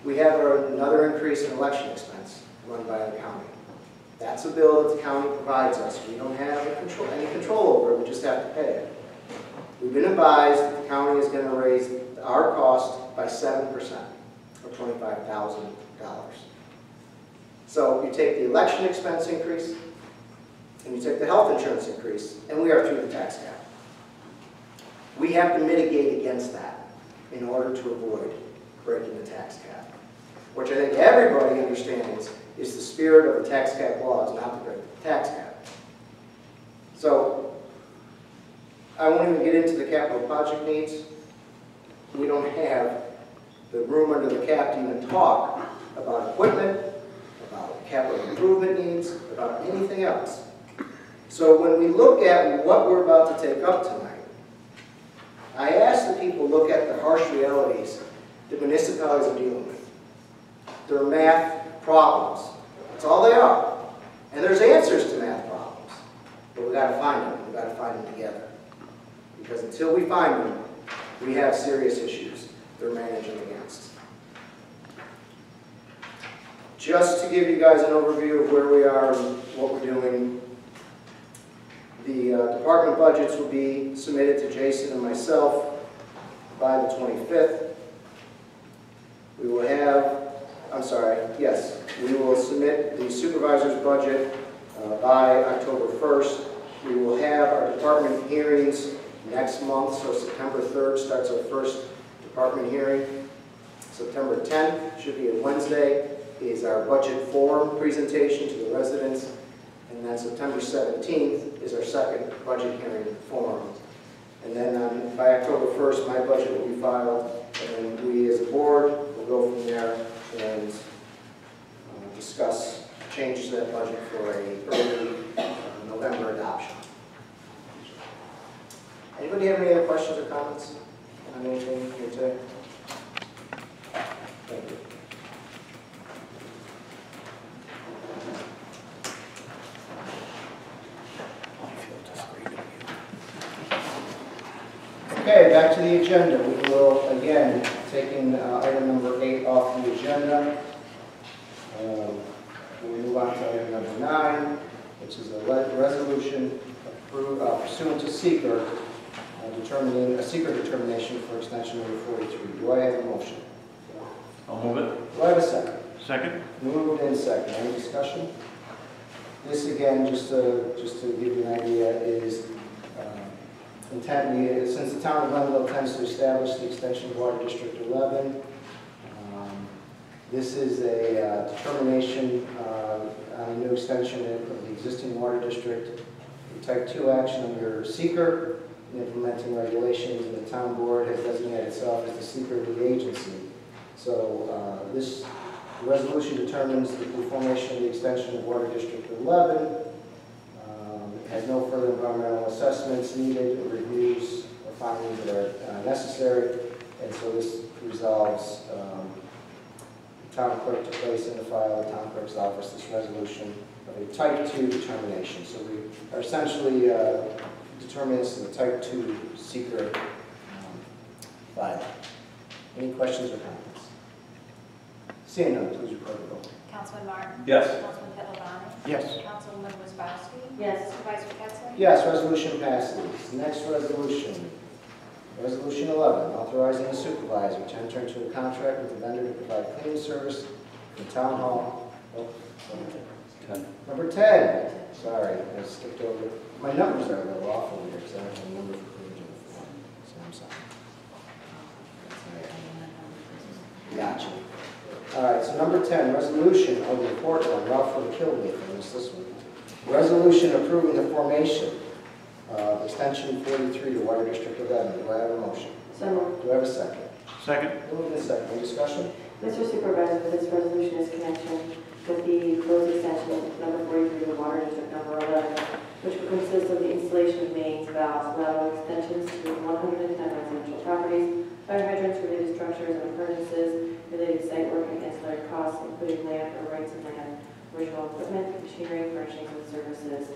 Speaker 1: We have another increase in election expense run by the county. That's a bill that the county provides us. We don't have any control over it, we just have to pay it. We've been advised that the county is going to raise our cost by 7%, or $25,000. So you take the election expense increase, and you take the health insurance increase, and we are through the tax cap. We have to mitigate against that in order to avoid breaking the tax cap, which I think everybody understands is the spirit of the tax cap law, is not to break the tax cap. So I won't even get into the capital project needs. We don't have the room under the cap to even talk about equipment, about capital improvement needs, about anything else. So when we look at what we're about to take up tonight, I ask that people look at the harsh realities that municipalities are dealing with. They're math problems. That's all they are. And there's answers to math problems. But we've got to find them. We've got to find them together. Because until we find them, we have serious issues they're managing against. Just to give you guys an overview of where we are and what we're doing, the department budgets will be submitted to Jason and myself by the 25th. We will have, we will submit the supervisor's budget by October 1st. We will have our department hearings next month, so September 3rd starts our first department hearing. September 10th, should be a Wednesday, is our budget forum presentation to the residents. And then September 17th is our second budget hearing forum. And then by October 1st, my budget will be filed, and we as a board will go from there and discuss changes to that budget for an early November adoption. Anybody have any other questions or comments on anything here today? Thank you. Okay, back to the agenda. We will, again, taking item number 8 off the agenda. We'll move on to item number 9, which is a resolution pursuant to seeker, determining a seeker determination for extension number 43. Do I have a motion?
Speaker 4: I'll move it.
Speaker 1: Do I have a second?
Speaker 4: Second.
Speaker 1: Moved and second. Any discussion? This, again, just to give you an idea, is since the town of Glenville intends to establish the extension of Water District 11, this is a determination on a new extension of the existing water district. Type 2 action under seeker, implementing regulations, and the town board has designated itself as the seeker lead agency. So this resolution determines the formation of the extension of Water District 11. Has no further environmental assessments needed, or reviews, or findings that are necessary, and so this resolves the town clerk to place in the file the town clerk's office this resolution of a type 2 determination. So we are essentially determining this in the type 2 seeker bylaw. Any questions or comments? Seeing none, please record the vote.
Speaker 3: Councilman Martin?
Speaker 4: Yes.
Speaker 3: Councilman Pedalani?
Speaker 1: Yes.
Speaker 3: Councilwoman Wozzachowski?
Speaker 12: Yes.
Speaker 3: Supervisor Pettsley?
Speaker 1: Yes, resolution passes. Next resolution. Resolution 11, authorizing the supervisor to enter into a contract with the vendor to provide cleaning service in town hall. Oh, number 10. Sorry, I skipped over. My numbers are a little off over here because I don't have a number for cleaning before. So I'm sorry. Gotcha. All right, so number 10, resolution of the important one. Ralph would have killed me if I missed this one. Resolution approving the formation of extension 43 to Water District 11. Do I have a motion?
Speaker 10: So moved.
Speaker 1: Do I have a second?
Speaker 11: Second.
Speaker 1: Moved and second. Any discussion?
Speaker 10: Mr. Supervisor, this resolution is connection with the proposed extension number 43 to Water District number 11, which will consist of the installation of mains, valves, lateral extensions to 110 residential properties, fire hydrants, related structures, and appurtenances, related site work and ancillary costs, including land or rights of land, original equipment, machinery, furnishings, and services.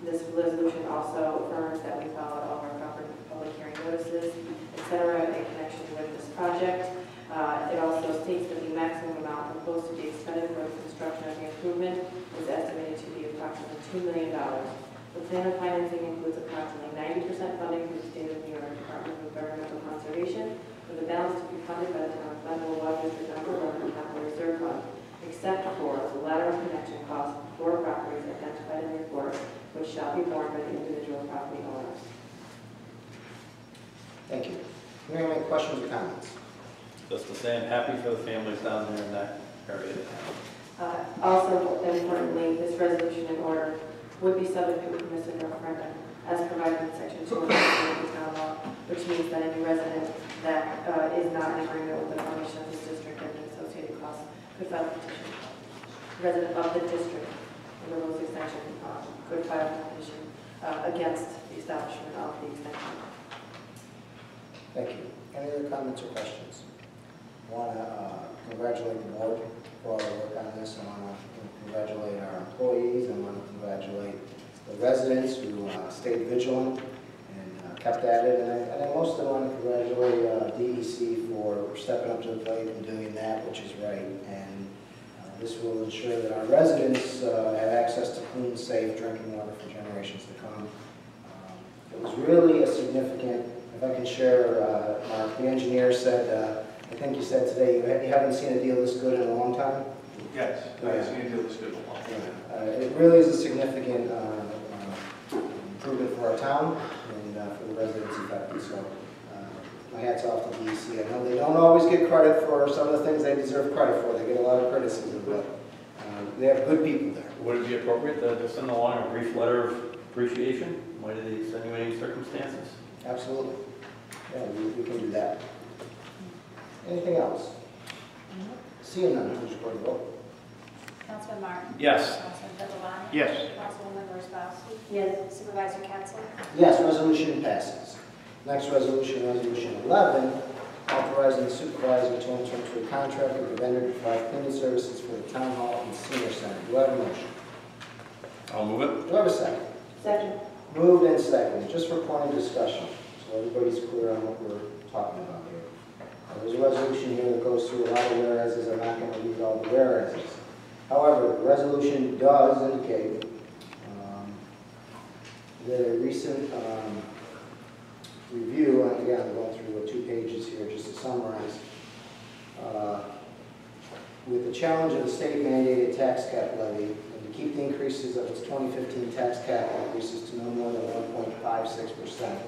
Speaker 10: This resolution also affirms that we followed all of our proper public hearing notices, etc., in connection with this project. It also states that the maximum amount proposed to be expended for the construction of the improvement is estimated to be approximately $2 million. The plan of financing includes approximately 90% funding from the State of New York Department of Environmental Conservation, with the balance to be funded by the town of Glenville Water District number 11 Capital Reserve Fund, except for the lateral connection costs for properties identified in the report, which shall be borne by the individual property owners.
Speaker 1: Thank you. Do we have any questions or comments?
Speaker 4: Just to say, I'm happy for the families down there in that area.
Speaker 10: Also, importantly, this resolution in order would be subject to a permissive referendum as provided in section 2 of the town law, which means that any resident that is not in agreement with the formation of this district and the associated costs could file a petition. Resident of the district, the proposed extension, could file a petition against the establishment of the extension.
Speaker 1: Thank you. Any other comments or questions? I want to congratulate the board for all the work on this. I want to congratulate our employees. I want to congratulate the residents who stayed vigilant and kept at it. And I mostly want to congratulate DEC for stepping up to the plate and doing that, which is right. And this will ensure that our residents have access to clean, safe drinking water for generations to come. It was really a significant, if I can share, Mark, the engineer said, I think you said today, you haven't seen a deal this good in a long time?
Speaker 11: Yes, I haven't seen a deal this good in a long time.
Speaker 1: It really is a significant improvement for our town and for the residents affected. So my hat's off to DEC. I know they don't always get credit for some of the things they deserve credit for. They get a lot of criticism, but they have good people there.
Speaker 4: Would it be appropriate to send along a brief letter of appreciation? Why did they extenuating circumstances?
Speaker 1: Absolutely. Yeah, we can do that. Anything else? Seeing none, please record the vote.
Speaker 3: Councilman Martin?
Speaker 4: Yes.
Speaker 3: Councilman Pedalani?
Speaker 11: Yes.
Speaker 3: Councilwoman Wozzachowski?
Speaker 10: Yes.
Speaker 3: Supervisor Pettsley?
Speaker 1: Yes, resolution passes. Next resolution, resolution 11, authorizing the supervisor to enter into a contract with the vendor to provide cleaning services for the town hall and senior center. Do I have a motion?
Speaker 4: I'll move it.
Speaker 1: Do I have a second?
Speaker 10: Second.
Speaker 1: Moved and seconded, just for point of discussion, so everybody's clear on what we're talking about here. There's a resolution here that goes through a lot of whereases. I'm not going to read all the whereases. However, the resolution does indicate the recent review, and again, I'm going through 2 pages here just to summarize. With the challenge of the state mandated tax cap levy, and to keep the increases of its 2015 tax cap increases to no more than 1.56%.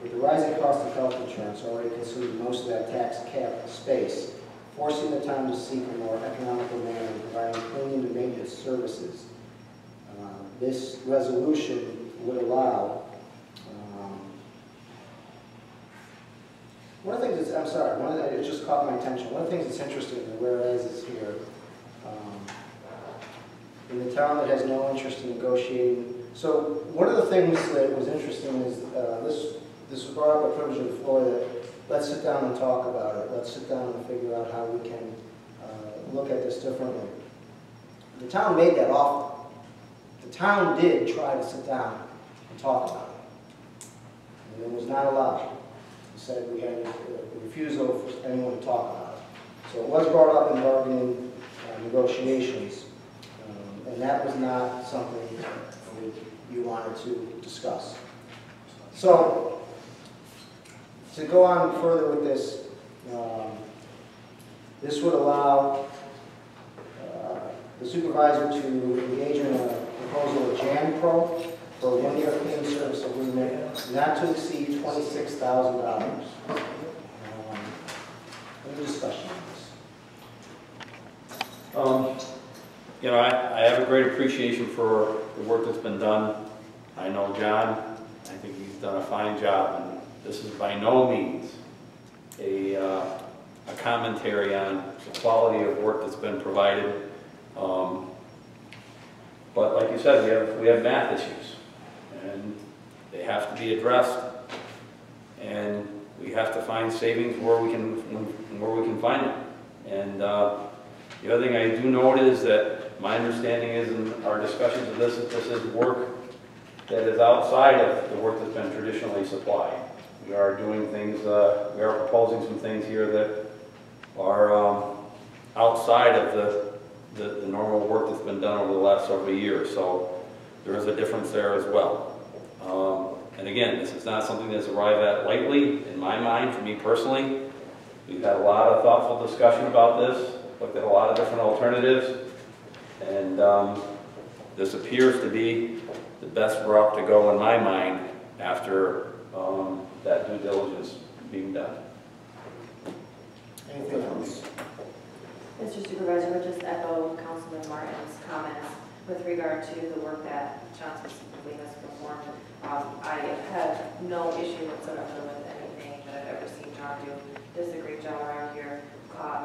Speaker 1: With the rising cost of health insurance already consuming most of that tax cap space, forcing the town to seek a more economical manner in providing cleaning and maintenance services. This resolution would allow, one of the things that's, I'm sorry, it just caught my attention. One of the things that's interesting in the whereas is here, in the town that has no interest in negotiating. So one of the things that was interesting is this was brought up a privilege of the floor that let's sit down and talk about it. Let's sit down and figure out how we can look at this differently. The town made that offer. The town did try to sit down and talk about it. And it was not allowed. said we had a refusal for anyone to talk about it. So it was brought up in bargaining negotiations, and that was not something you wanted to discuss. So, to go on further with this, this would allow the supervisor to engage in a proposal with Jan Pro for a one-year cleaning service agreement not to exceed $26,000. Any discussion on this?
Speaker 4: You know, I have a great appreciation for the work that's been done. I know John, I think he's done a fine job, and this is by no means a commentary on the quality of work that's been provided. But like you said, we have math issues, and they have to be addressed, and we have to find savings where we can find them. And the other thing I do note is that my understanding is in our discussions of this, that this is work that is outside of the work that's been traditionally supplied. We are doing things, we are proposing some things here that are outside of the normal work that's been done over the last several years. So there is a difference there as well. And again, this is not something that's arrived at lightly, in my mind, for me personally. We've had a lot of thoughtful discussion about this, looked at a lot of different alternatives, and this appears to be the best route to go in my mind after that due diligence being done.
Speaker 1: Anything else?
Speaker 3: Mr. Supervisor, I would just echo Councilman Martin's comments with regard to the work that John specifically has performed. I have no issue whatsoever with anything that I've ever seen John do. Does a great job around here.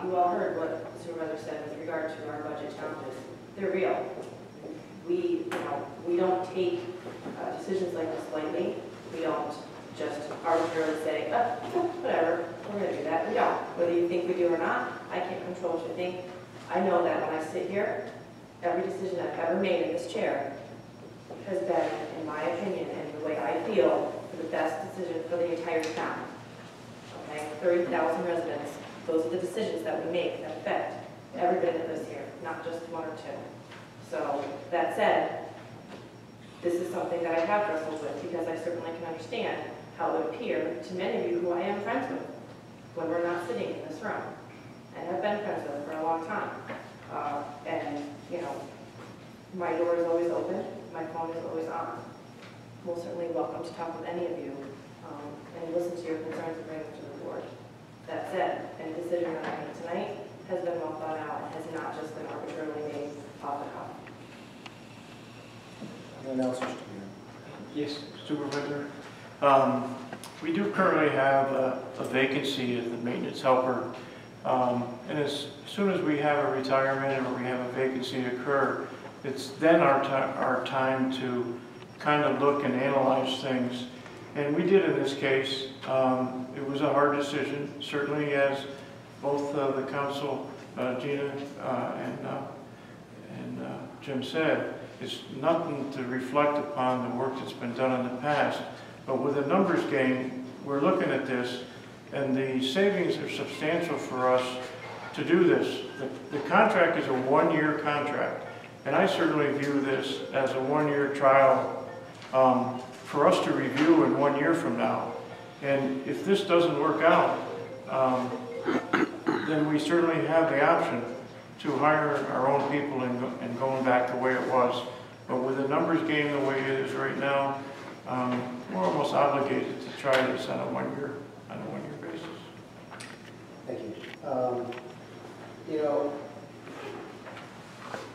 Speaker 3: You all heard what the supervisor said with regard to our budget challenges. They're real. We don't take decisions like this lightly. We don't just arbitrarily say, whatever, we're going to do that. We don't. Whether you think we do or not, I can't control what you think. I know that when I sit here, every decision I've ever made in this chair has been, in my opinion, and the way I feel, the best decision for the entire town. Okay, 30,000 residents. Those are the decisions that we make that affect everybody that lives here, not just one or two. So, that said, this is something that I have wrestled with because I certainly can understand how it would appear to many of you who I am friends with when we're not sitting in this room and have been friends with for a long time. And, you know, my door is always open, my phone is always on. Most certainly welcome to talk with any of you and listen to your concerns and bring them to the board. That said, any decision that I made tonight has been well thought out and has not just been arbitrarily made off the cuff.
Speaker 1: Anyone else wish to be
Speaker 16: Yes, Supervisor. We do currently have a vacancy as the maintenance helper. And as soon as we have a retirement or we have a vacancy occur, it's then our time to kind of look and analyze things. And we did in this case. It was a hard decision, certainly, as both the council, Gina and Jim said. It's nothing to reflect upon the work that's been done in the past. But with a numbers game, we're looking at this, and the savings are substantial for us to do this. The contract is a one-year contract, and I certainly view this as a one-year trial for us to review in 1 year from now. And if this doesn't work out, then we certainly have the option to hire our own people and going back the way it was. But with the numbers game the way it is right now, we're almost obligated to try this on a one-year basis.
Speaker 1: Thank you. You know,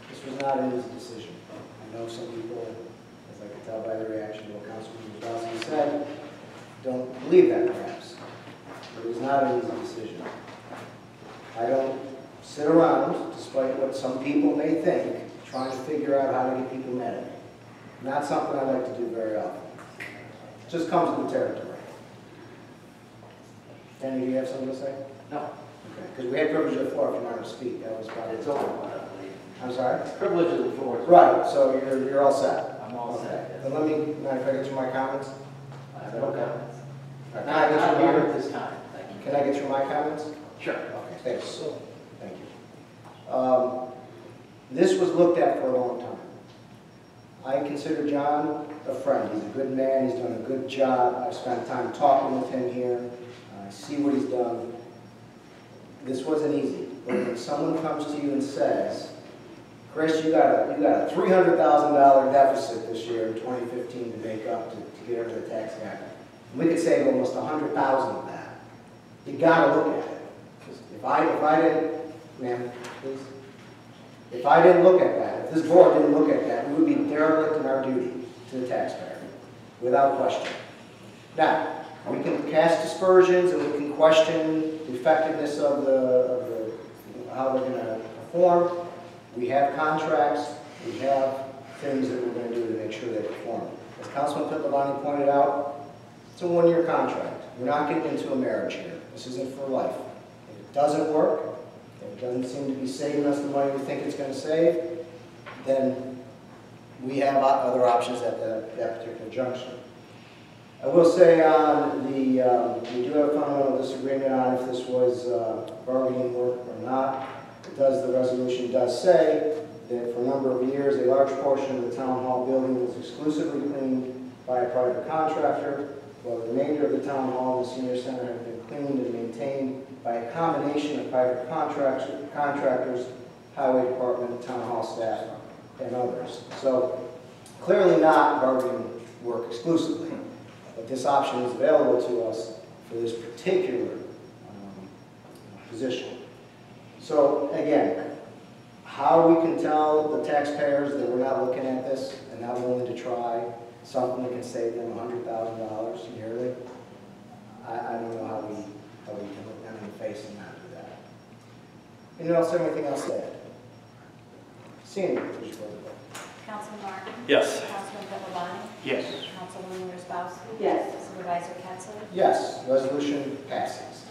Speaker 1: this was not an easy decision. I know some people, as I can tell by the reaction to what Councilman Wazowski said, don't believe that perhaps. It was not an easy decision. I don't sit around, despite what some people may think, trying to figure out how to get people mad at me. Not something I like to do very often. It just comes with the territory. Danny, do you have something to say? No. Okay, because we had privilege of the floor if you wanted to speak. That was probably... It's over. I'm sorry?
Speaker 17: Privilege of the floor.
Speaker 1: Right, so you're all set.
Speaker 17: I'm all set.
Speaker 1: Then let me, mind if I get to my comments?
Speaker 17: I have no comments.
Speaker 1: Can I get
Speaker 17: Not
Speaker 1: through
Speaker 17: here
Speaker 1: my-
Speaker 17: at this time, thank you.
Speaker 1: Can I get through my comments?
Speaker 17: Sure.
Speaker 1: Okay, thanks. Thank you. This was looked at for a long time. I consider John a friend. He's a good man. He's done a good job. I've spent time talking with him here. I see what he's done. This wasn't easy. But when someone comes to you and says, Chris, you got a $300,000 deficit this year in 2015 to make up to get over the tax gap. We could save almost $100,000 of that. You got to look at it. If I didn't, ma'am, please. If I didn't look at that, if this board didn't look at that, we would be derelict in our duty to the taxpayer, without question. Now, we can cast aspersions and we can question the effectiveness of how they're going to perform. We have contracts, we have things that we're going to do to make sure they perform. As Councilman Pittavani pointed out, it's a one-year contract. We're not getting into a marriage here. This isn't for life. If it doesn't work, if it doesn't seem to be saving us the money we think it's going to save, then we have other options at that particular junction. I will say on the, we do have a fundamental disagreement on if this was bargaining work or not. The resolution does say that for a number of years, a large portion of the town hall building was exclusively cleaned by a private contractor, while the remainder of the town hall and the senior center have been cleaned and maintained by a combination of private contractors, highway department, town hall staff, and others. So clearly not bargaining work exclusively, but this option is available to us for this particular position. So again, how we can tell the taxpayers that we're not looking at this and not willing to try something that can save them $100,000 yearly, I don't know how we can look them in the face and not do that. Anyone else have anything else to add? Seeing you, please vote.
Speaker 3: Councilman Martin?
Speaker 4: Yes.
Speaker 3: Councilman Pittavani?
Speaker 16: Yes.
Speaker 3: Councilwoman Wozzachowski?
Speaker 10: Yes.
Speaker 3: Supervisor Ketchel?
Speaker 1: Yes, resolution passes.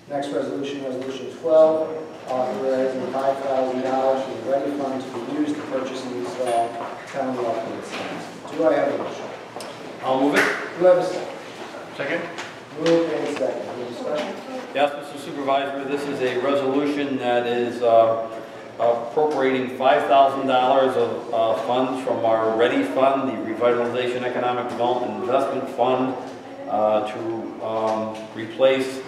Speaker 1: Next resolution, resolution 12, authorizing $5,000 from the ready fund to be used to purchase and install town welfare signs. Do I have a motion?
Speaker 4: I'll move it.
Speaker 1: Do I have a second?
Speaker 16: Second?
Speaker 1: Moved and second. Any discussion?
Speaker 4: Yes, Mr. Supervisor, this is a resolution that is appropriating $5,000 of funds from our READY Fund, the Revitalization Economic Development Investment Fund, to replace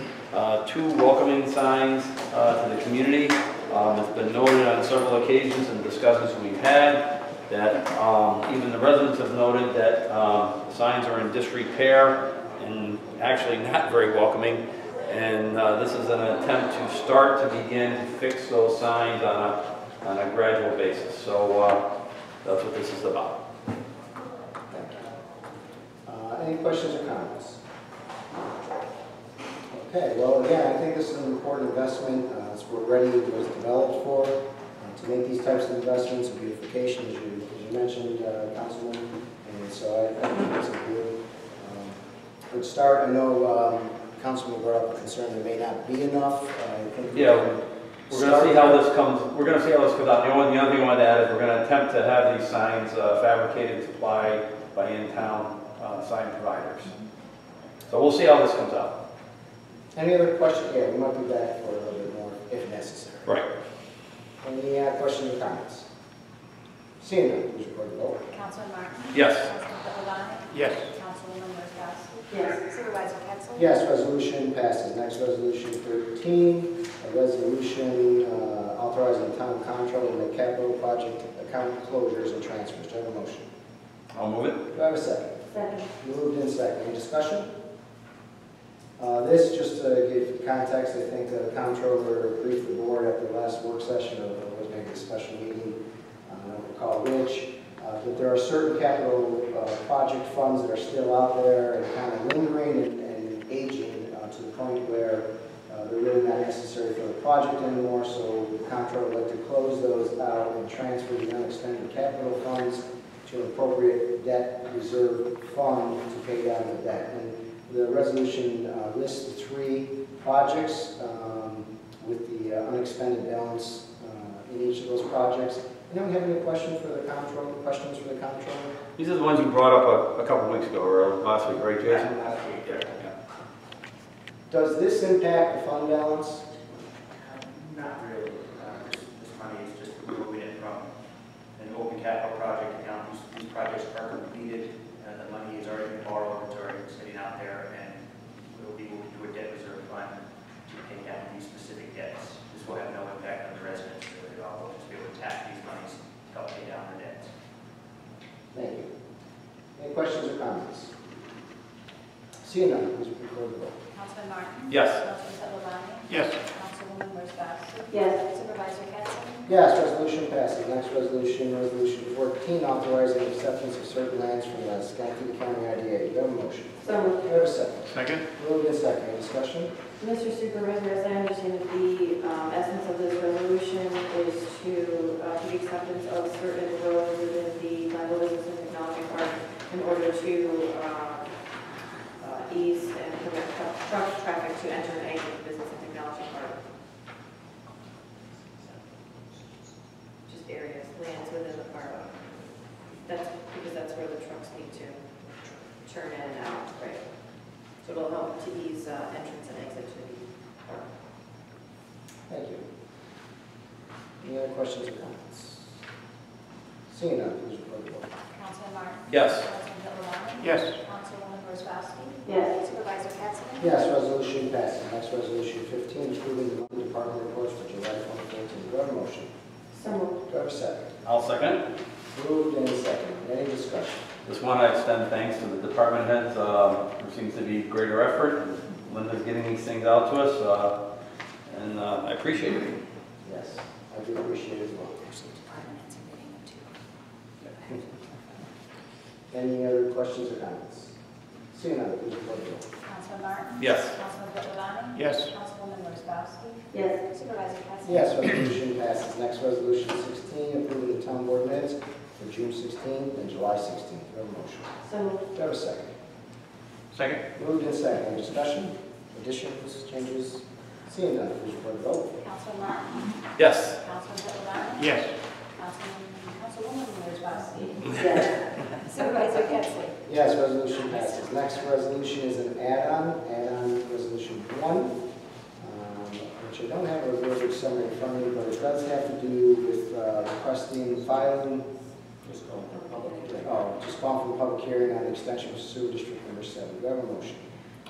Speaker 4: 2 welcoming signs to the community. It's been noted on several occasions and discussions we've had that even the residents have noted that the signs are in disrepair and actually not very welcoming. And this is an attempt to begin to fix those signs on a gradual basis. So that's what this is about.
Speaker 1: Thank you. Any questions or comments? Okay, well, again, I think this is an important investment. It's what READY was developed for, to make these types of investments in beautification, as you mentioned, Councilman. And so I think it's a good start. I know Councilman brought up a concern there may not be enough. I think
Speaker 4: yeah, we're going to see how this comes. We're going to see how this comes out. The other thing I wanted to add is we're going to attempt to have these signs fabricated and supplied by in-town sign providers. So we'll see how this comes out.
Speaker 1: Any other questions? Yeah, we might be back for a little bit more if necessary.
Speaker 4: Right.
Speaker 1: Any questions or comments? Seeing none, please record the vote.
Speaker 3: Councilman Martin?
Speaker 4: Yes.
Speaker 3: Councilman Pittavani?
Speaker 16: Yes.
Speaker 3: Councilwoman Wozzachowski?
Speaker 10: Yes.
Speaker 3: Supervisor Ketchel?
Speaker 1: Yes, resolution passes. Next, resolution 13, a resolution authorizing the town comptroller to make capital project account closures and transfers. Do I have a motion?
Speaker 4: I'll move it.
Speaker 1: Do I have a second?
Speaker 10: Second.
Speaker 1: Moved in second. Any discussion? This, just to give context, I think the comptroller briefed the board at the last work session, or it was maybe a special meeting, I don't recall which, that there are certain capital project funds that are still out there and kind of lingering and aging to the point where they're really not necessary for the project anymore, so the comptroller would like to close those out and transfer the unexpended capital funds to an appropriate debt reserve fund to pay down the debt. And the resolution lists the 3 projects with the unexpended balance in each of those projects. Anyone have any questions for the comptroller?
Speaker 4: These are the ones you brought up a couple weeks ago or last week, right, Jason?
Speaker 1: Last week.
Speaker 4: Yeah.
Speaker 1: Does this impact the fund balance?
Speaker 17: Not really. This money is just moving it from an open capital project account. These projects are completed. The money has already been borrowed. It's already sitting out there, and we'll be moving to a debt reserve fund to pay down these specific debts. This will have no impact on the residents really at all. We'll just be able to tap these monies to help pay down their debts.
Speaker 1: Thank you. Any questions or comments? Seeing none, please record the vote.
Speaker 18: Councilman Martin?
Speaker 4: Yes.
Speaker 18: Councilman Tattelbaum?
Speaker 16: Yes.
Speaker 18: Councilwoman Wozzachowski?
Speaker 3: Yes.
Speaker 18: Supervisor Pettsley?
Speaker 1: Yes, resolution passes. Next resolution, resolution 14, authorizing acceptance of certain lands from the Schenectady County IDA. Do you have a motion?
Speaker 3: So moved.
Speaker 1: Do you have a second?
Speaker 16: Second?
Speaker 1: Moved and second. Any discussion?
Speaker 3: Mr. Supervisor, as I understand it, the essence of this resolution is to the acceptance of certain roads within the Glenville Business and Technology Park in order to ease and prevent truck traffic to enter and exit the Business and Technology Park. Just areas, lands within the park. That's because that's where the trucks need to turn in and out, right? So it'll help to ease entrance and exit to the park.
Speaker 1: Thank you. Any other questions or comments? Seeing none, please record the vote.
Speaker 18: Councilman Martin?
Speaker 4: Yes.
Speaker 18: Councilman Tattelbaum?
Speaker 16: Yes.
Speaker 18: Councilwoman Wozzachowski?
Speaker 3: Yes.
Speaker 18: Supervisor Pettsley?
Speaker 1: Yes, resolution passes. Next resolution 15, approving the monthly department reports for July 2014. Do I have a motion?
Speaker 3: So moved.
Speaker 1: Do I have a second?
Speaker 4: I'll second.
Speaker 1: Moved and second. Any discussion?
Speaker 4: Just want to extend thanks to the department heads. There seems to be greater effort. Linda's getting these things out to us, and I appreciate it.
Speaker 1: Yes, I do appreciate it as well. Any other questions or comments? Seeing none, please report the vote.
Speaker 18: Councilman Martin?
Speaker 4: Yes.
Speaker 18: Councilman Tattelbaum?
Speaker 16: Yes.
Speaker 18: Councilwoman Wozzachowski?
Speaker 3: Yes.
Speaker 18: Supervisor Pettsley?
Speaker 1: Yes, resolution passes. Next resolution 16, approving the town board minutes for June 16th and July 16th. Do I have a motion?
Speaker 3: So moved.
Speaker 1: Do I have a second?
Speaker 16: Second?
Speaker 1: Moved and second. Any discussion? Additions, changes? Seeing none, please report the vote.
Speaker 18: Councilman Martin?
Speaker 4: Yes.
Speaker 18: Councilman Tattelbaum?
Speaker 16: Yes.
Speaker 18: Councilwoman Wozzachowski?
Speaker 3: Yes.
Speaker 18: Supervisor Pettsley?
Speaker 1: Yes, resolution passes. Next resolution is an add-on resolution 1, which I don't have a really good summary in front of me, but it does have to do with requesting filing, just call for public hearing. Oh, just calling for a public hearing on the extension of sewer district number 7. Do I have a motion?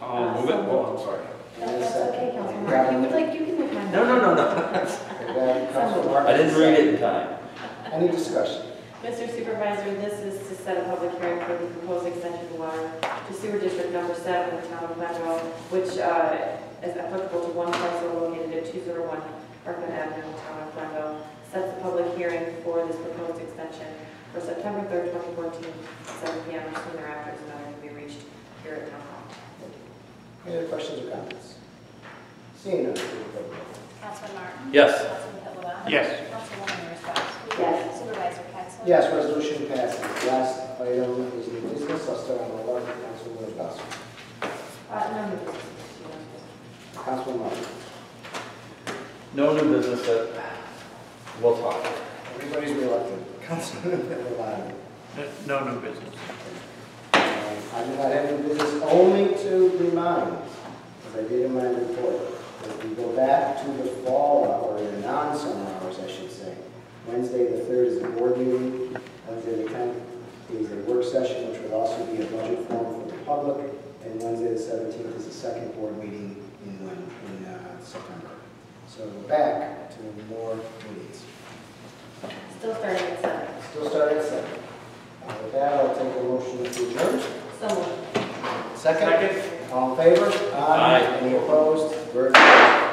Speaker 4: I'll move it. Oh, I'm sorry.
Speaker 1: And a
Speaker 3: That's
Speaker 1: second.
Speaker 3: okay, Councilman Martin. You can make mine.
Speaker 1: No. Councilman Martin.
Speaker 4: I didn't read it in time.
Speaker 1: Any discussion?
Speaker 3: Mr. Supervisor, this is to set a public hearing for the proposed extension of water to sewer district number 7 in the town of Glenville, which is applicable to one parcel located at 201 Parkman Avenue in the town of Glenville. Sets the public hearing for this proposed extension for September 3rd, 2014, 7 p.m. or soon thereafter, as another can be reached here at Town Hall.
Speaker 1: Any other questions or comments? Seeing none, please report the vote.
Speaker 18: Councilman Martin?
Speaker 4: Yes.
Speaker 18: Councilman Tattelbaum?
Speaker 16: Yes.
Speaker 18: Councilwoman Wozzachowski?
Speaker 3: Yes.
Speaker 18: Supervisor Pettsley?
Speaker 1: Yes, resolution passes. Last item is new business. I'll start on the left, Councilman Wozzachowski.
Speaker 3: No new business.
Speaker 1: Councilman Martin.
Speaker 4: No new business that we'll talk.
Speaker 1: Everybody's reelected. Councilman Tattelbaum.
Speaker 16: No new business.
Speaker 1: I do not have any business, only to remind, as I did in my report, if we go back to the fall or the non-summer hours, I should say, Wednesday the 3rd is a board meeting, Wednesday the 10th is a work session, which will also be a budget forum for the public, and Wednesday the 17th is the second board meeting in September. So we're back to more meetings.
Speaker 3: Still starting at 7.
Speaker 1: Still starting at 7. With that, I'll take a motion to adjourn.
Speaker 3: So moved.
Speaker 1: Second? All in favor?
Speaker 4: Aye.
Speaker 1: Any opposed? We're adjourned.